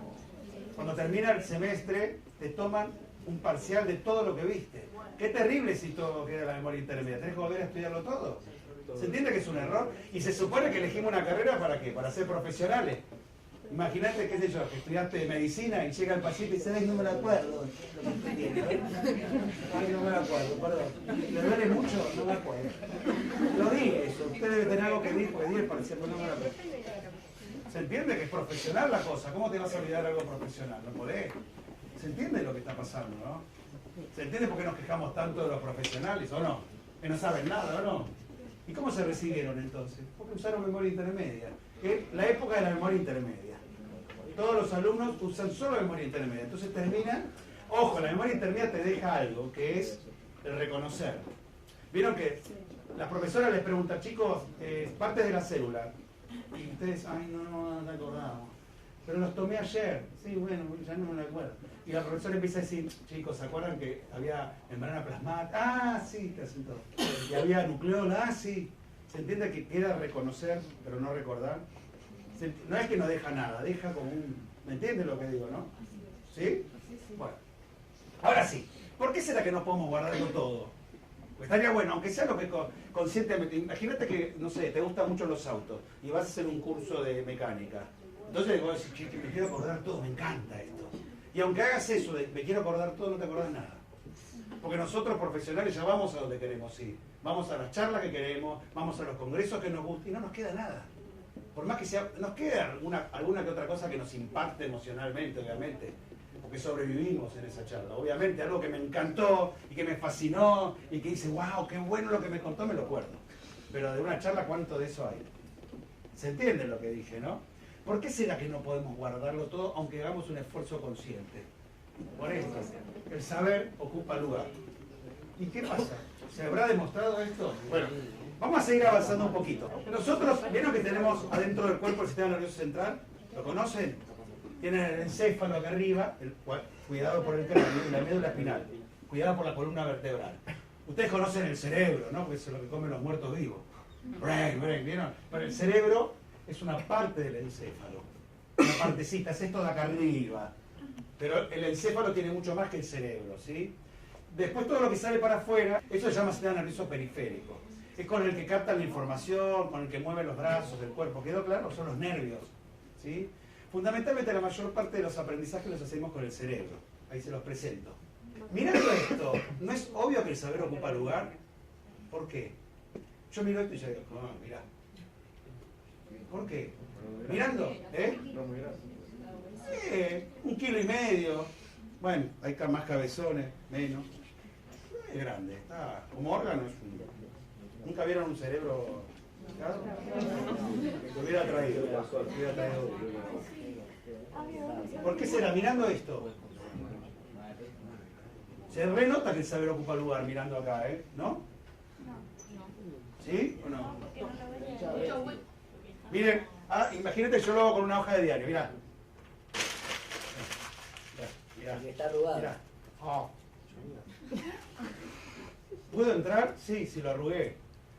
Cuando termina el semestre, te toman un parcial de todo lo que viste. Qué terrible si todo queda en la memoria intermedia. Tenés que volver a estudiarlo todo. ¿Se entiende que es un error? Y se supone que elegimos una carrera ¿para qué? Para ser profesionales. Imagínate, qué sé yo, que estudiaste medicina y llega el paciente y dice, ay, no me lo acuerdo. Ay, no me lo acuerdo, perdón. ¿Le duele mucho? No me acuerdo. Lo dije eso. Usted debe tener algo que decir, porque dije el parcial, pero no me lo acuerdo. ¿Se entiende que es profesional la cosa? ¿Cómo te vas a olvidar algo profesional? No podés. ¿Se entiende lo que está pasando, no? ¿Se entiende por qué nos quejamos tanto de los profesionales, o no? Que no saben nada, ¿o no? ¿Y cómo se recibieron entonces? Porque usaron memoria intermedia. La época de la memoria intermedia. Todos los alumnos usan solo memoria intermedia. Entonces terminan... Ojo, la memoria intermedia te deja algo, que es el reconocer. Vieron que la profesora les pregunta, chicos, partes de la célula. Y ustedes, ay, no recordamos. Pero los tomé ayer. Sí, bueno, ya no me lo acuerdo. Y la profesora empieza a decir, chicos, ¿se acuerdan que había membrana plasmática? Ah, sí, te hacen todo. Y había nucleola, ah, sí. ¿Se entiende que queda reconocer, pero no recordar? No es que no deja nada, deja como un... ¿Me entiendes lo que digo, no? ¿Sí? Bueno. Ahora sí, ¿por qué será que no podemos guardarlo todo? Pues estaría bueno, aunque sea lo que conscientemente... Imagínate que, no sé, te gustan mucho los autos y vas a hacer un curso de mecánica. Entonces vos decís, chico, me quiero acordar todo, me encanta esto. Y aunque hagas eso de me quiero acordar todo, no te acordás nada. Porque nosotros profesionales ya vamos a donde queremos ir. Vamos a las charlas que queremos, vamos a los congresos que nos gustan y no nos queda nada. Por más que sea, nos queda alguna que otra cosa que nos impacte emocionalmente, obviamente. Porque sobrevivimos en esa charla. Obviamente, algo que me encantó y que me fascinó y que dice, wow, qué bueno lo que me contó, me lo acuerdo. Pero de una charla, ¿cuánto de eso hay? ¿Se entiende lo que dije, no? ¿Por qué será que no podemos guardarlo todo aunque hagamos un esfuerzo consciente? Por esto, el saber ocupa lugar. ¿Y qué pasa? ¿Se habrá demostrado esto? Bueno, Vamos a seguir avanzando un poquito. Nosotros, ¿vieron que tenemos adentro del cuerpo el sistema nervioso central? ¿Lo conocen? Tienen el encéfalo acá arriba, cuidado por el cráneo, y la médula espinal. Cuidado por la columna vertebral. Ustedes conocen el cerebro, ¿no? Porque eso es lo que comen los muertos vivos. Brain, ¿vieron? Pero el cerebro es una parte del encéfalo. Una partecita, es esto de acá arriba. Pero el encéfalo tiene mucho más que el cerebro, ¿sí? Después todo lo que sale para afuera, eso se llama sistema nervioso periférico. Es con el que captan la información, con el que mueven los brazos del cuerpo. ¿Quedó claro? Son los nervios, ¿sí? Fundamentalmente la mayor parte de los aprendizajes los hacemos con el cerebro. Ahí se los presento. Mirando esto, ¿no es obvio que el saber ocupa lugar? ¿Por qué? Yo miro esto y ya digo, oh, mirá. ¿Por qué? Mirando, ¿eh? 1,5 kilos. Bueno, hay más cabezones, menos. Es grande, está como órgano. ¿Nunca vieron un cerebro? Lo hubiera traído. ¿Por qué será? Mirando esto. Se renota que el saber ocupa lugar mirando acá, ¿eh? ¿No? ¿Sí o no? Miren, imagínate, yo lo hago con una hoja de diario, mirá. Mirá. Está arrugado. Mirá. Oh. ¿Puedo entrar? Sí, si lo arrugué.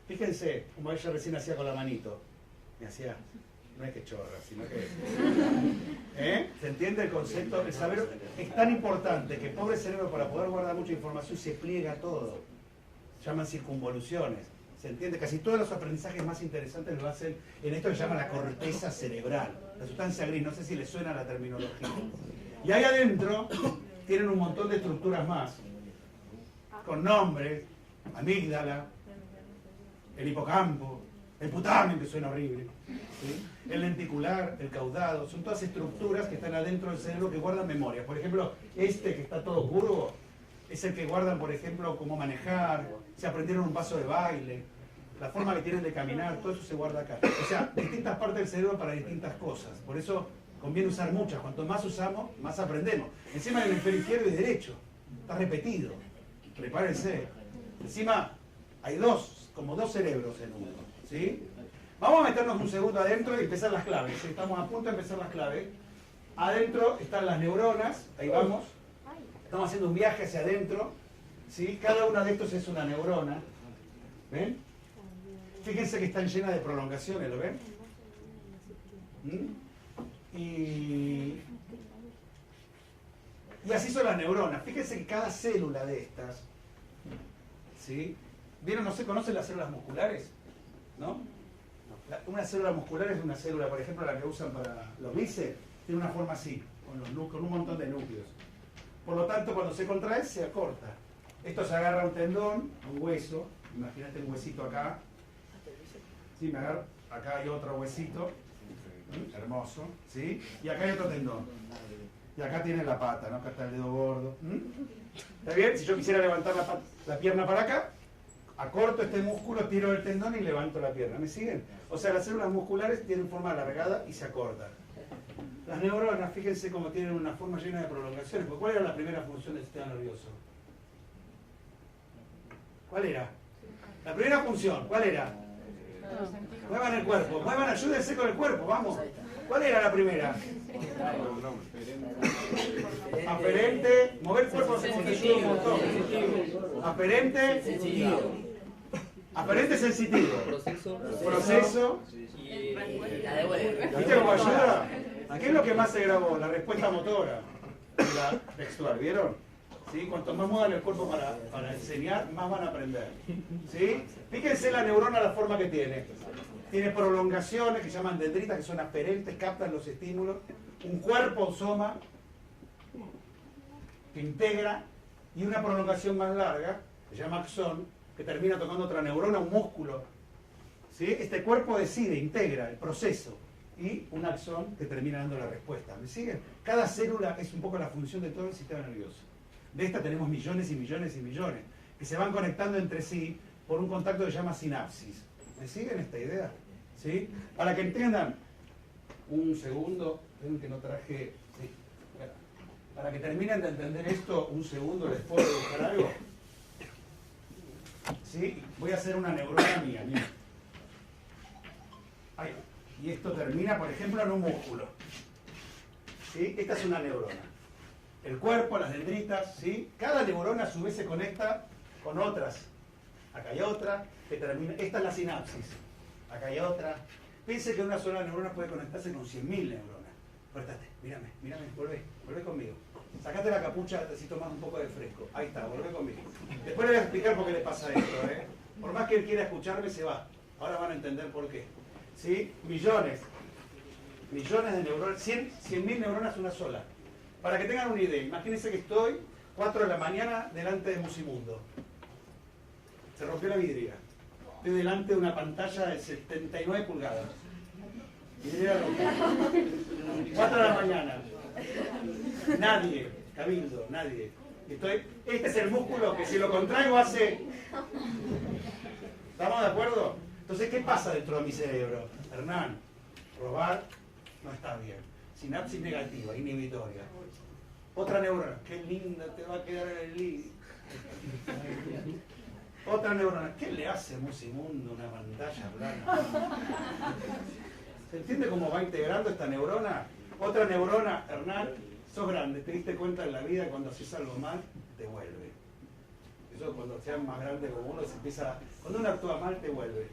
Fíjense, como ella recién hacía con la manito. Me hacía, no es que chorra, sino que... ¿Se entiende el concepto? El saber es tan importante que pobre cerebro para poder guardar mucha información se pliega todo. Se llaman circunvoluciones. ¿Se entiende? Casi todos los aprendizajes más interesantes lo hacen en esto que se llama la corteza cerebral. La sustancia gris, no sé si les suena la terminología. Y ahí adentro tienen un montón de estructuras más. Con nombres, amígdala, el hipocampo, el putamen, que suena horrible, ¿sí? El lenticular, el caudado, son todas estructuras que están adentro del cerebro que guardan memoria. Por ejemplo, este que está todo curvo, es el que guardan, por ejemplo, cómo manejar, si aprendieron un paso de baile, la forma que tienen de caminar, todo eso se guarda acá. O sea, distintas partes del cerebro para distintas cosas. Por eso conviene usar muchas. Cuanto más usamos, más aprendemos. Encima del hemisferio izquierdo y derecho. Está repetido. Prepárense. Encima hay como dos cerebros en uno. ¿Sí? Vamos a meternos un segundo adentro y empezar las claves. ¿Sí? Estamos a punto de empezar las claves. Adentro están las neuronas. Ahí vamos. Estamos haciendo un viaje hacia adentro. ¿Sí? Cada una de estos es una neurona. ¿Ven? Fíjense que están llenas de prolongaciones, ¿lo ven? Y así son las neuronas. Fíjense que cada célula de estas, ¿sí? ¿Vieron? No sé, ¿conocen las células musculares? ¿No? Una célula muscular es una célula, por ejemplo, la que usan para los bíceps, tiene una forma así, con un montón de núcleos. Por lo tanto, cuando se contrae, se acorta. Esto se agarra a un tendón, a un hueso. Imagínate un huesito acá. Sí, me agarro. Acá hay otro huesito. Hermoso. ¿Sí? Y acá hay otro tendón. Y acá tiene la pata, ¿no? Acá está el dedo gordo. ¿Está bien? Si yo quisiera levantar la pierna para acá, acorto este músculo, tiro el tendón y levanto la pierna. ¿Me siguen? O sea, las células musculares tienen forma alargada y se acortan. Las neuronas, fíjense cómo tienen una forma llena de prolongaciones. Porque ¿cuál era la primera función del sistema nervioso? ¿Cuál era? La primera función, ¿cuál era? Muevan el cuerpo, ayúdense con el cuerpo, vamos. ¿Cuál era la primera? Aferente, mover el cuerpo hacemos que ayuda un montón. Aferente, aferente sensitivo. Proceso. ¿Viste cómo ayuda? ¿Qué es lo que más se grabó? La respuesta motora y la textual, ¿vieron? ¿Sí? Cuanto más muevan el cuerpo para enseñar, más van a aprender. ¿Sí? Fíjense la neurona, la forma que tiene. Tiene prolongaciones que se llaman dendritas, que son aferentes, captan los estímulos. Un cuerpo o soma que integra, y una prolongación más larga, que se llama axón, que termina tocando otra neurona, un músculo. ¿Sí? Este cuerpo decide, integra el proceso, y un axón que termina dando la respuesta. ¿Me siguen? Cada célula es un poco la función de todo el sistema nervioso. De esta tenemos millones y millones y millones, que se van conectando entre sí por un contacto que se llama sinapsis. ¿Me siguen esta idea? ¿Sí? Para que entiendan, un segundo, ven que no traje... Sí. Para que terminen de entender esto, un segundo les puedo buscar algo. ¿sí? Voy a hacer una neurona mía, mira. Ahí. Y esto termina, por ejemplo, en un músculo. ¿Sí? Esta es una neurona. El cuerpo, las dendritas, ¿sí? Cada neurona a su vez se conecta con otras. Acá hay otra que termina. Esta es la sinapsis. Acá hay otra. Piense que una sola neurona puede conectarse con 100.000 neuronas. Despertate, mírame, volvé conmigo. Sacate la capucha si tomas un poco de fresco. Ahí está, volvé conmigo. Después le voy a explicar por qué le pasa esto, ¿eh? Por más que él quiera escucharme, se va. Ahora van a entender por qué. ¿Sí? Millones de neuronas, 100.000 neuronas una sola. Para que tengan una idea, imagínense que estoy 4 de la mañana delante de Musimundo. Se rompió la vidriera. Estoy delante de una pantalla de 79 pulgadas. Vidriera rompida. 4 de la mañana. Nadie, cabildo, nadie. Este es el músculo que si lo contraigo hace... ¿Estamos de acuerdo? Entonces, ¿qué pasa dentro de mi cerebro? Hernán, robar no está bien. Sinapsis negativa, inhibitoria. Otra neurona, qué linda te va a quedar en el líquido. Otra neurona, ¿qué le hace a Musimundo una pantalla plana? ¿Se entiende cómo va integrando esta neurona? Otra neurona, Hernán, sos grande, te diste cuenta en la vida que cuando haces algo mal, te vuelve. Eso cuando seas más grande como uno se empieza... Cuando uno actúa mal, te vuelve.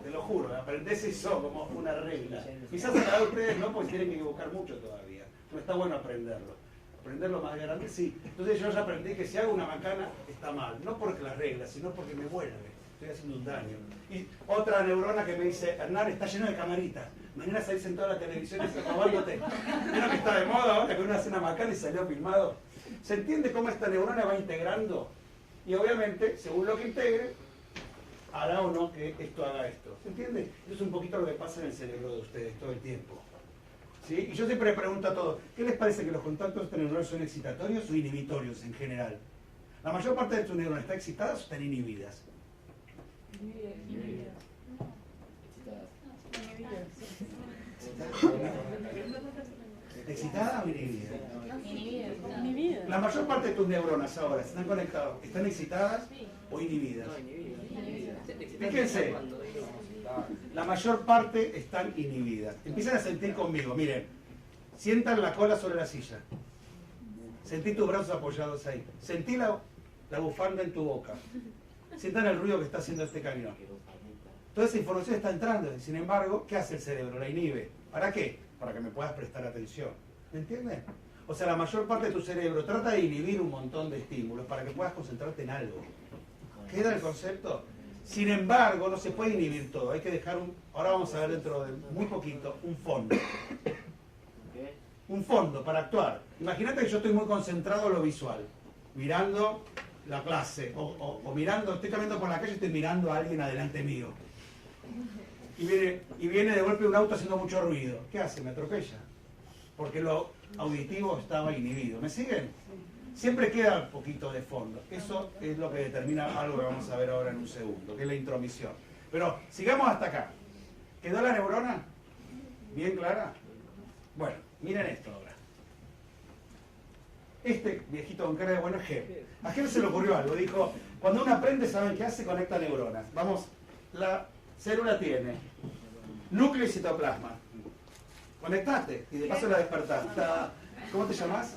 Te lo juro, aprendés eso como una regla. Quizás a cada de ustedes no, porque tienen que equivocar mucho todavía. No está bueno aprenderlo. Aprenderlo más grande, sí. Entonces yo ya aprendí que si hago una macana, está mal. No porque las reglas, sino porque me vuelve. Estoy haciendo un daño. Y otra neurona que me dice, Hernán, está lleno de camaritas. Mañana salís en toda la televisión y robándote. ¿Vieron que está de moda ahora que uno hace una macana y salió filmado? ¿Se entiende cómo esta neurona va integrando? Y obviamente, según lo que integre, hará o no que esto haga esto. ¿Se entiende? Eso es un poquito lo que pasa en el cerebro de ustedes todo el tiempo. ¿Sí? Y yo siempre le pregunto a todos, ¿qué les parece que los contactos neuronales son excitatorios o inhibitorios en general? ¿La mayor parte de tus neuronas están excitadas o están inhibidas? Inhibidas. ¿Excitada o inhibida? Inhibidas. La mayor parte de tus neuronas ahora están conectadas, ¿están excitadas o inhibidas? Fíjense, la mayor parte están inhibidas. Empiezan a sentir conmigo, miren, sientan la cola sobre la silla. Sentí tus brazos apoyados ahí. Sentí la bufanda en tu boca. Sientan el ruido que está haciendo este camión. Toda esa información está entrando, sin embargo, ¿qué hace el cerebro? La inhibe. ¿Para qué? Para que me puedas prestar atención. ¿Me entiendes? O sea, la mayor parte de tu cerebro trata de inhibir un montón de estímulos para que puedas concentrarte en algo. ¿Queda el concepto? Sin embargo, no se puede inhibir todo. Hay que dejar ahora vamos a ver dentro de muy poquito, un fondo. Un fondo para actuar. Imagínate que yo estoy muy concentrado en lo visual, mirando la clase, o mirando, estoy caminando por la calle y estoy mirando a alguien adelante mío. Y viene de golpe un auto haciendo mucho ruido. ¿Qué hace? Me atropella. Porque lo auditivo estaba inhibido. ¿Me siguen? Siempre queda un poquito de fondo. Eso es lo que determina algo que vamos a ver ahora en un segundo, que es la intromisión. Pero sigamos hasta acá. ¿Quedó la neurona? ¿Bien clara? Bueno, miren esto ahora. Este viejito con cara de bueno es Hebb. A Hebb se le ocurrió algo. Dijo, cuando uno aprende, ¿saben qué hace? Conecta neuronas. Vamos, la célula tiene núcleo y citoplasma. Conectaste y de paso la despertaste. ¿Cómo te llamas?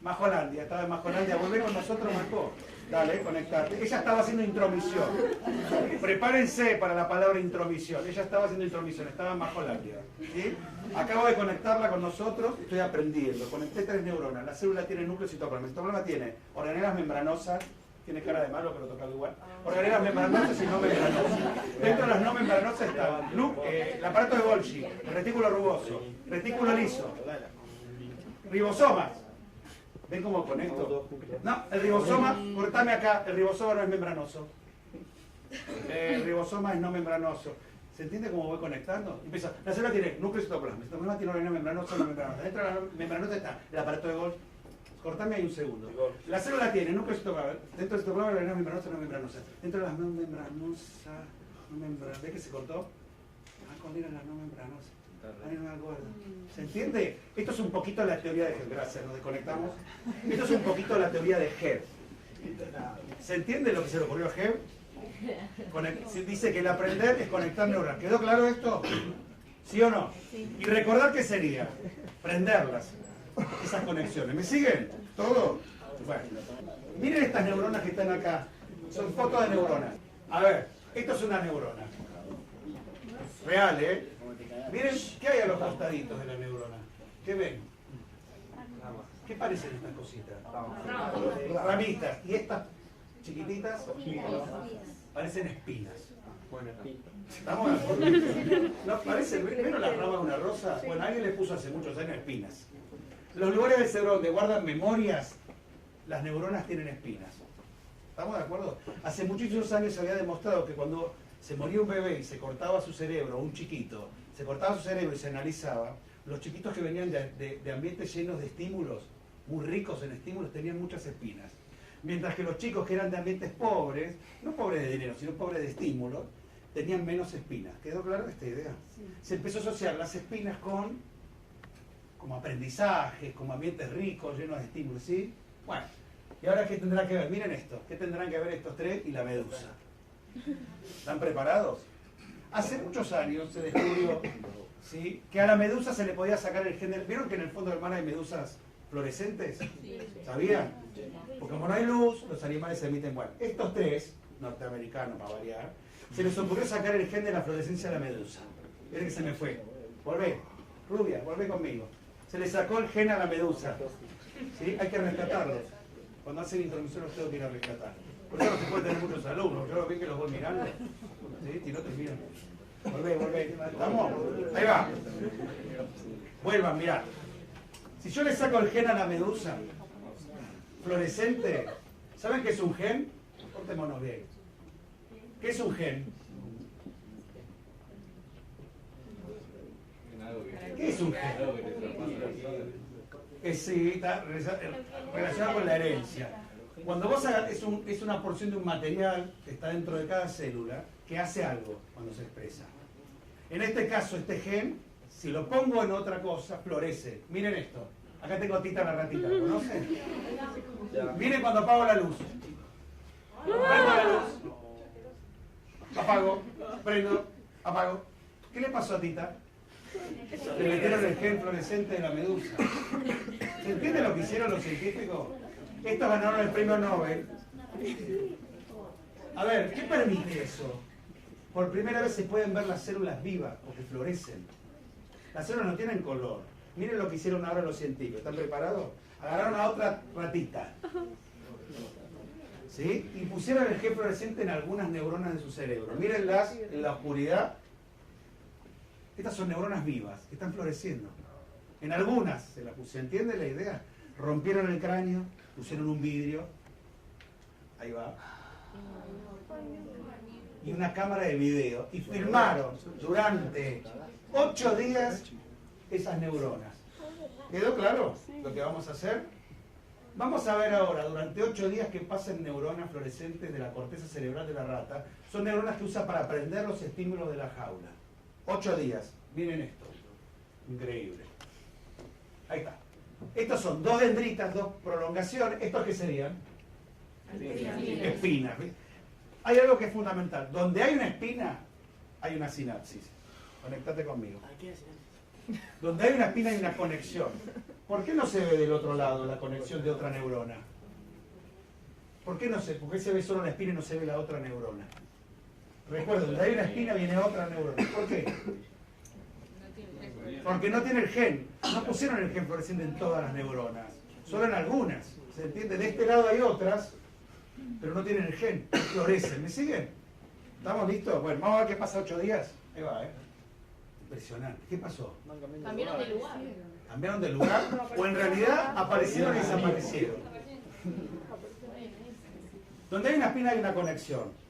Majolandia, estaba en Majolandia. Volvé con nosotros, Majo. Dale, conectate. Ella estaba haciendo intromisión. Prepárense para la palabra intromisión. Ella estaba haciendo intromisión, estaba en Majolandia. ¿Sí? Acabo de conectarla con nosotros, estoy aprendiendo. Conecté 3 neuronas. La célula tiene núcleo y citoplasma. El citoplasma tiene organelas membranosas. Tiene cara de malo, pero tocado igual. Organelas membranosas y no membranosas. Dentro de las no membranosas está el aparato de Golgi, el retículo rugoso, retículo liso, ribosomas. ¿Ven cómo conecto? No, el ribosoma, cortame acá, el ribosoma no es membranoso. El ribosoma es no membranoso. ¿Se entiende cómo voy conectando? Empieza, la célula tiene núcleo y citoplasma. El citoplasma tiene organela membranosa y no membranosa. Dentro de la membranosa está el aparato de Golgi. Cortame ahí un segundo. La célula tiene núcleo y citoplasma. Dentro del citoplasma la membranosa y no membranosa. Dentro de las no membranosas, ¿ves que se cortó? Ah, ¿cuál era la no membranosa? Ay, no me acuerdo. ¿Se entiende? Esto es un poquito la teoría de Hebb. Gracias, nos desconectamos. Esto es un poquito la teoría de Hebb. ¿Se entiende lo que se le ocurrió a Hebb? Dice que el aprender es conectar neuronas. ¿Quedó claro esto? ¿Sí o no? Sí. Y recordar qué sería. Prenderlas. Esas conexiones. ¿Me siguen? ¿Todo? Bueno. Miren estas neuronas que están acá. Son fotos de neuronas. A ver, esto es una neurona. Real, ¿eh? Miren, ¿qué hay a los costaditos de la neurona? ¿Qué ven? ¿Qué parecen estas cositas? Ramitas. ¿Y estas chiquititas? Parecen espinas. ¿Estamos de acuerdo? ¿No parece? ¿Vieron las ramas de una rosa? Bueno, alguien le puso hace muchos años espinas. Los lugares del cerebro donde guardan memorias, las neuronas tienen espinas. ¿Estamos de acuerdo? Hace muchísimos años se había demostrado que cuando se moría un bebé y se cortaba su cerebro, un chiquito, se cortaba su cerebro y se analizaba, los chiquitos que venían de ambientes llenos de estímulos, muy ricos en estímulos, tenían muchas espinas. Mientras que los chicos que eran de ambientes pobres, no pobres de dinero, sino pobres de estímulos, tenían menos espinas. ¿Quedó claro esta idea? Sí. Se empezó a asociar las espinas como aprendizajes, como ambientes ricos, llenos de estímulos, ¿sí? Bueno, ¿y ahora qué tendrá que ver? Miren esto, ¿qué tendrán que ver estos tres y la medusa? ¿Están preparados? Hace muchos años se descubrió, ¿sí?, que a la medusa se le podía sacar el gen. ¿Vieron que en el fondo del mar hay medusas fluorescentes? ¿Sabían? Porque como no hay luz, los animales se emiten. Bueno, estos tres, norteamericanos para variar, se les ocurrió sacar el gen de la fluorescencia a la medusa. Miren que se me fue. Volvé, rubia, volvé conmigo. Se le sacó el gen a la medusa. ¿Sí? Hay que rescatarlos. Cuando hacen introducción los tengo que ir a rescatar. Por eso no se puede tener muchos alumnos. Yo lo vi que los voy mirando. ¿Sí? Si no te miran. Volvé. ¿Estamos? Ahí va. Vuelvan, mirá. Si yo le saco el gen a la medusa fluorescente, ¿saben qué es un gen? Portémonos bien. ¿Qué es un gen? ¿Qué es un gen? Sí, está relacionado con la herencia. Cuando vos hagas, es una porción de un material que está dentro de cada célula que hace algo cuando se expresa. En este caso, este gen, si lo pongo en otra cosa, florece. Miren esto. Acá tengo a Tita la ratita, ¿lo conocen? Miren cuando apago la luz. Prendo la luz. Apago, prendo, apago. ¿Qué le pasó a Tita? Le metieron el gen fluorescente de la medusa. ¿Se entiende lo que hicieron los científicos? Estos ganaron el premio Nobel. A ver, ¿qué permite eso? Por primera vez se pueden ver las células vivas, porque florecen. Las células no tienen color. Miren lo que hicieron ahora los científicos. ¿Están preparados? Agarraron a otra ratita. ¿Sí? Y pusieron el gen fluorescente en algunas neuronas de su cerebro. Mírenlas en la oscuridad. Estas son neuronas vivas que están floreciendo. En algunas se las pusieron. ¿Se entiende la idea? Rompieron el cráneo, pusieron un vidrio. Ahí va. Y una cámara de video. Y filmaron durante 8 días esas neuronas. ¿Quedó claro lo que vamos a hacer? Vamos a ver ahora, durante 8 días, qué pasa en neuronas fluorescentes de la corteza cerebral de la rata. Son neuronas que usa para aprender los estímulos de la jaula. 8 días. Miren esto. Increíble. Ahí está. Estos son 2 dendritas, 2 prolongaciones. ¿Estos qué serían? Espinas. Hay algo que es fundamental. Donde hay una espina, hay una sinapsis. Conectate conmigo. Donde hay una espina hay una conexión. ¿Por qué no se ve del otro lado la conexión de otra neurona? ¿Por qué no se? ¿Por qué se ve solo la espina y no se ve la otra neurona? Recuerda, donde hay una espina viene otra neurona. ¿Por qué? Porque no tiene el gen. No pusieron el gen fluorescente en todas las neuronas. Solo en algunas. ¿Se entiende? De este lado hay otras, pero no tienen el gen. Florecen. ¿Me siguen? ¿Estamos listos? Bueno, vamos a ver qué pasa 8 días. Ahí va, Impresionante. ¿Qué pasó? Cambiaron de lugar. ¿Cambiaron de lugar? ¿O en realidad aparecieron y desaparecieron? Donde hay una espina hay una conexión.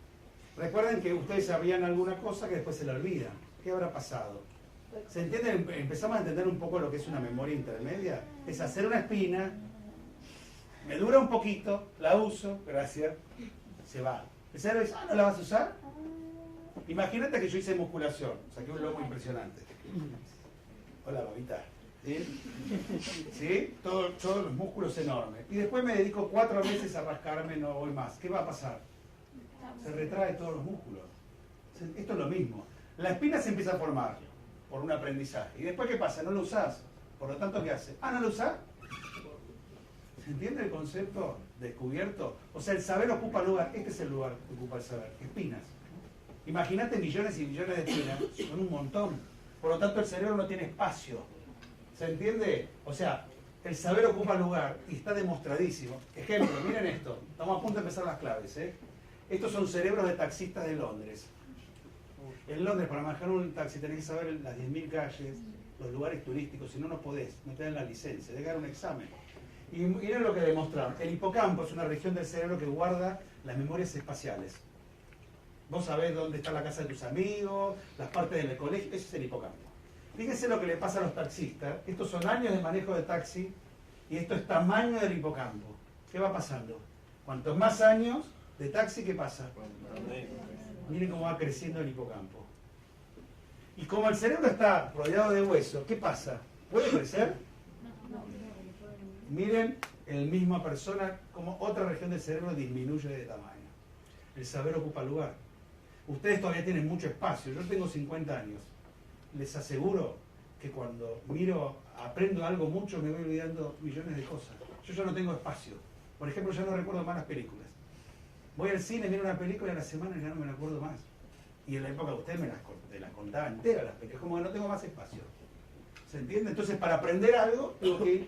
Recuerden que ustedes sabían alguna cosa que después se la olvidan. ¿Qué habrá pasado? ¿Se entiende? Empezamos a entender un poco lo que es una memoria intermedia. Es hacer una espina, me dura un poquito, la uso, gracias, se va. ¿El cerebro dice, no la vas a usar? Imagínate que yo hice musculación, saqué un lomo impresionante. Hola, mamita. ¿Sí? ¿Sí? Todos los músculos enormes. Y después me dedico 4 meses a rascarme, no voy más. ¿Qué va a pasar? se retrae todos los músculos. Esto es lo mismo. La espina se empieza a formar por un aprendizaje. ¿Y después qué pasa? No lo usás. Por lo tanto, ¿qué hace? ¿No lo usás? ¿Se entiende el concepto descubierto? O sea, el saber ocupa lugar. Este es el lugar que ocupa el saber. Espinas. Imagínate millones y millones de espinas. Son un montón. Por lo tanto, el cerebro no tiene espacio. ¿Se entiende? O sea, el saber ocupa lugar y está demostradísimo. Ejemplo, miren esto. Estamos a punto de empezar las claves. Estos son cerebros de taxistas de Londres. En Londres, para manejar un taxi, tenés que saber las 10.000 calles, los lugares turísticos. Si no, no podés. No te dan la licencia. Tenés que dar un examen. Y miren lo que demostraron. El hipocampo es una región del cerebro que guarda las memorias espaciales. Vos sabés dónde está la casa de tus amigos, las partes del colegio. Ese es el hipocampo. Fíjense lo que le pasa a los taxistas. Estos son años de manejo de taxi y esto es tamaño del hipocampo. ¿Qué va pasando? Cuantos más años de taxi, ¿qué pasa? Miren cómo va creciendo el hipocampo. Y como el cerebro está rodeado de hueso, ¿qué pasa? ¿Puede crecer? Miren, en la misma persona, como otra región del cerebro disminuye de tamaño. El saber ocupa lugar. Ustedes todavía tienen mucho espacio. Yo tengo 50 años. Les aseguro que cuando aprendo algo mucho, me voy olvidando millones de cosas. Yo ya no tengo espacio. Por ejemplo, ya no recuerdo más las películas. Voy al cine, miro una película a la semana y ya no me la acuerdo más. Y en la época de usted me las contaba enteras las películas. Como que no tengo más espacio. ¿Se entiende? Entonces, para aprender algo, tengo que ir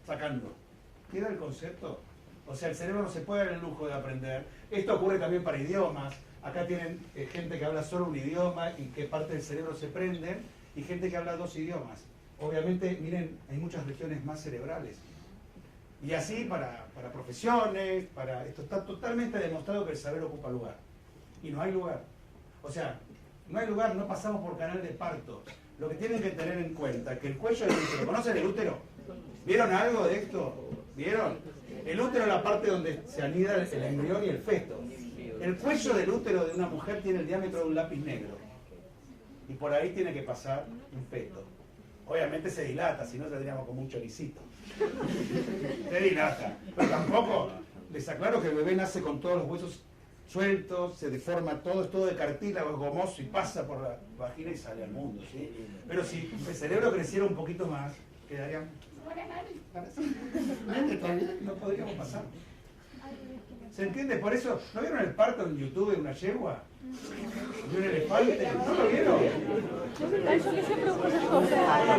sacando. ¿Queda el concepto? O sea, el cerebro no se puede dar el lujo de aprender. Esto ocurre también para idiomas. Acá tienen gente que habla solo un idioma y que parte del cerebro se prende, y gente que habla 2 idiomas. Obviamente, miren, hay muchas regiones más cerebrales. Y así para profesiones, esto está totalmente demostrado que el saber ocupa lugar. Y no hay lugar. O sea, no hay lugar, no pasamos por canal de parto. Lo que tienen que tener en cuenta es que el cuello del útero, ¿conocen el útero? ¿Vieron algo de esto? ¿Vieron? El útero es la parte donde se anida el embrión y el feto. El cuello del útero de una mujer tiene el diámetro de un lápiz negro. Y por ahí tiene que pasar un feto. Obviamente se dilata, si no tendríamos como un choricito. Se dilata. Pero tampoco, les aclaro que el bebé nace con todos los huesos sueltos, se deforma todo, es todo de cartílago, es gomoso y pasa por la vagina y sale al mundo, ¿sí? Pero si el cerebro creciera un poquito más, quedarían... No podríamos pasar. ¿Se entiende? Por eso, ¿no vieron el parto en YouTube de una yegua? ¿De un elefante? ¿No lo vieron? Yo que siempre busco esas cosas.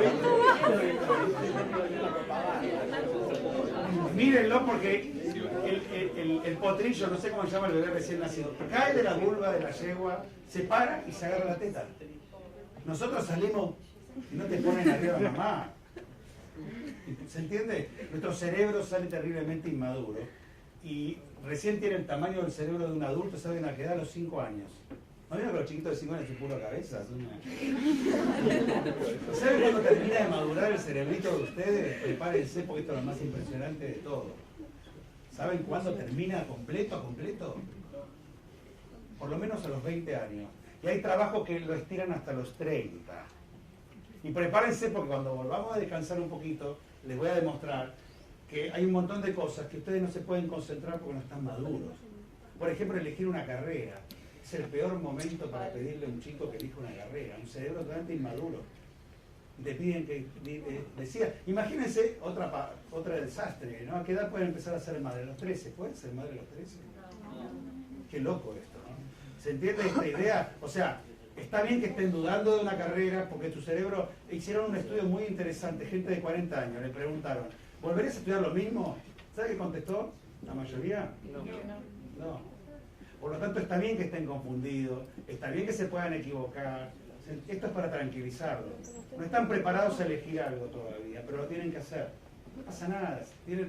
Mírenlo porque el potrillo, no sé cómo se llama el bebé recién nacido, cae de la vulva de la yegua, se para y se agarra la teta. Nosotros salimos y no te ponen arriba mamá. ¿Se entiende? Nuestro cerebro sale terriblemente inmaduro y recién tiene el tamaño del cerebro de un adulto, ¿saben a qué edad? A los 5 años. ¿No vieron que los chiquitos de 5 años se puro cabeza? ¿Saben cuándo termina de madurar el cerebrito de ustedes? Prepárense porque esto es lo más impresionante de todo. ¿Saben cuándo termina completo? Por lo menos a los 20 años. Y hay trabajos que lo estiran hasta los 30. Y prepárense porque cuando volvamos a descansar un poquito, les voy a demostrar que hay un montón de cosas que ustedes no se pueden concentrar porque no están maduros. Por ejemplo, elegir una carrera. Es el peor momento para pedirle a un chico que elija una carrera. Un cerebro totalmente inmaduro. Te piden que decida. Imagínense otra desastre, ¿no? ¿A qué edad pueden empezar a ser madre? ¿A los 13? ¿Pueden ser madre a los 13? Qué loco esto, ¿no? ¿Se entiende esta idea? O sea, está bien que estén dudando de una carrera porque tu cerebro... Hicieron un estudio muy interesante, gente de 40 años, le preguntaron, ¿volverías a estudiar lo mismo? ¿Sabe qué contestó? ¿La mayoría? No. Por lo tanto, está bien que estén confundidos, está bien que se puedan equivocar. Esto es para tranquilizarlos. No están preparados a elegir algo todavía, pero lo tienen que hacer. No pasa nada.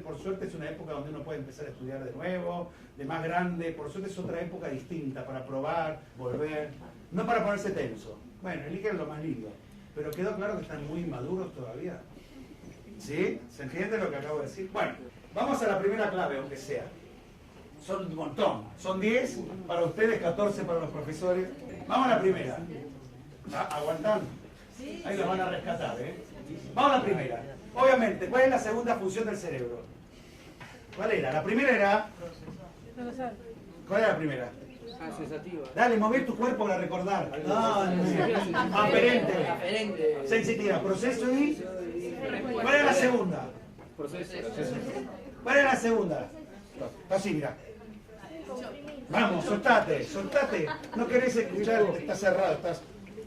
Por suerte es una época donde uno puede empezar a estudiar de nuevo, de más grande. Por suerte es otra época distinta para probar, volver. No para ponerse tenso. Bueno, eligen lo más lindo. Pero quedó claro que están muy inmaduros todavía. ¿Sí? ¿Se entiende lo que acabo de decir? Bueno, vamos a la primera clave, aunque sea. Son un montón. Son 10 para ustedes, 14 para los profesores. Vamos a la primera. ¿Aguantan? Ahí los van a rescatar, ¿eh? Vamos a la primera. Obviamente, ¿cuál es la segunda función del cerebro? ¿Cuál era? La primera era... ¿Cuál era la primera? Sensativa. Dale, mover tu cuerpo para recordar. Aferente. Aferente. Sensitiva. Proceso y... ¿Cuál es la segunda? Proceso. ¿Cuál es la segunda? Así, mira. Vamos, soltate, soltate. No querés escuchar, está cerrado, estás...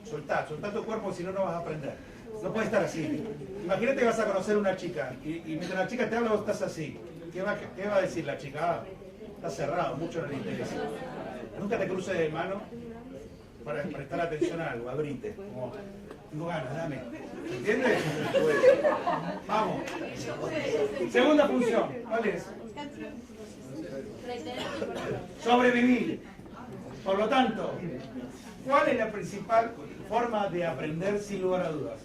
Soltá tu cuerpo, si no, no vas a aprender. No puede estar así. Imagínate que vas a conocer a una chica y mientras la chica te habla vos estás así. ¿Qué va a decir la chica? Ah, está cerrado, mucho no le interesa. Nunca te cruces de mano para prestar atención a algo, abrite. Como, tengo ganas, dame. ¿Entiendes? Vamos. Segunda función. ¿Cuál es? Sobrevivir. Por lo tanto, ¿cuál es la principal forma de aprender sin lugar a dudas?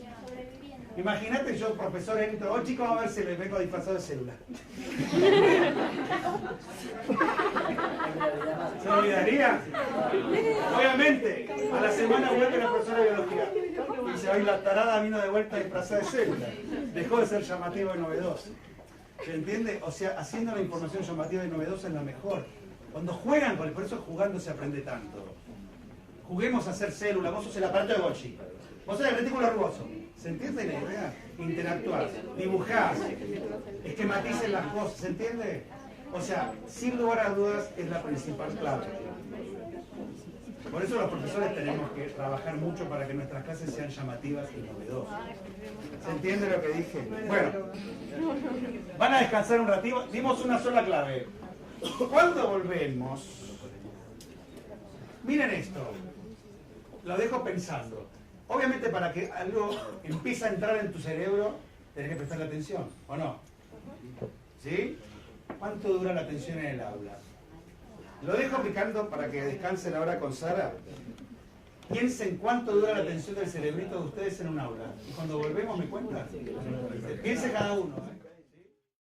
Imagínate yo, profesor, entro, oh chicos, vamos a ver si les vengo disfrazado de célula. ¿Se olvidaría? Obviamente, a la semana vuelve la profesora de biología y se va a ir la tarada vino de vuelta disfrazada de célula. Dejó de ser llamativo y novedoso. ¿Se entiende? O sea, haciendo la información llamativa y novedosa es la mejor. Cuando juegan con el, por eso jugando se aprende tanto. Juguemos a hacer célula, vos sos el aparato de Golgi. Vos sos el retículo rugoso. ¿Se entiende la idea? Interactuás, dibujás, esquematicen las cosas, ¿se entiende? O sea, sin lugar a dudas es la principal clave. Por eso los profesores tenemos que trabajar mucho para que nuestras clases sean llamativas y novedosas. ¿Se entiende lo que dije? Bueno, van a descansar un ratito, dimos una sola clave. Cuando volvemos, miren esto, lo dejo pensando. Obviamente para que algo empiece a entrar en tu cerebro, tenés que prestarle atención, ¿o no? ¿Sí? ¿Cuánto dura la atención en el aula? Lo dejo picando para que descansen ahora con Sara. Piensen cuánto dura la atención del cerebrito de ustedes en un aula. Y cuando volvemos me cuentan. Piensen cada uno.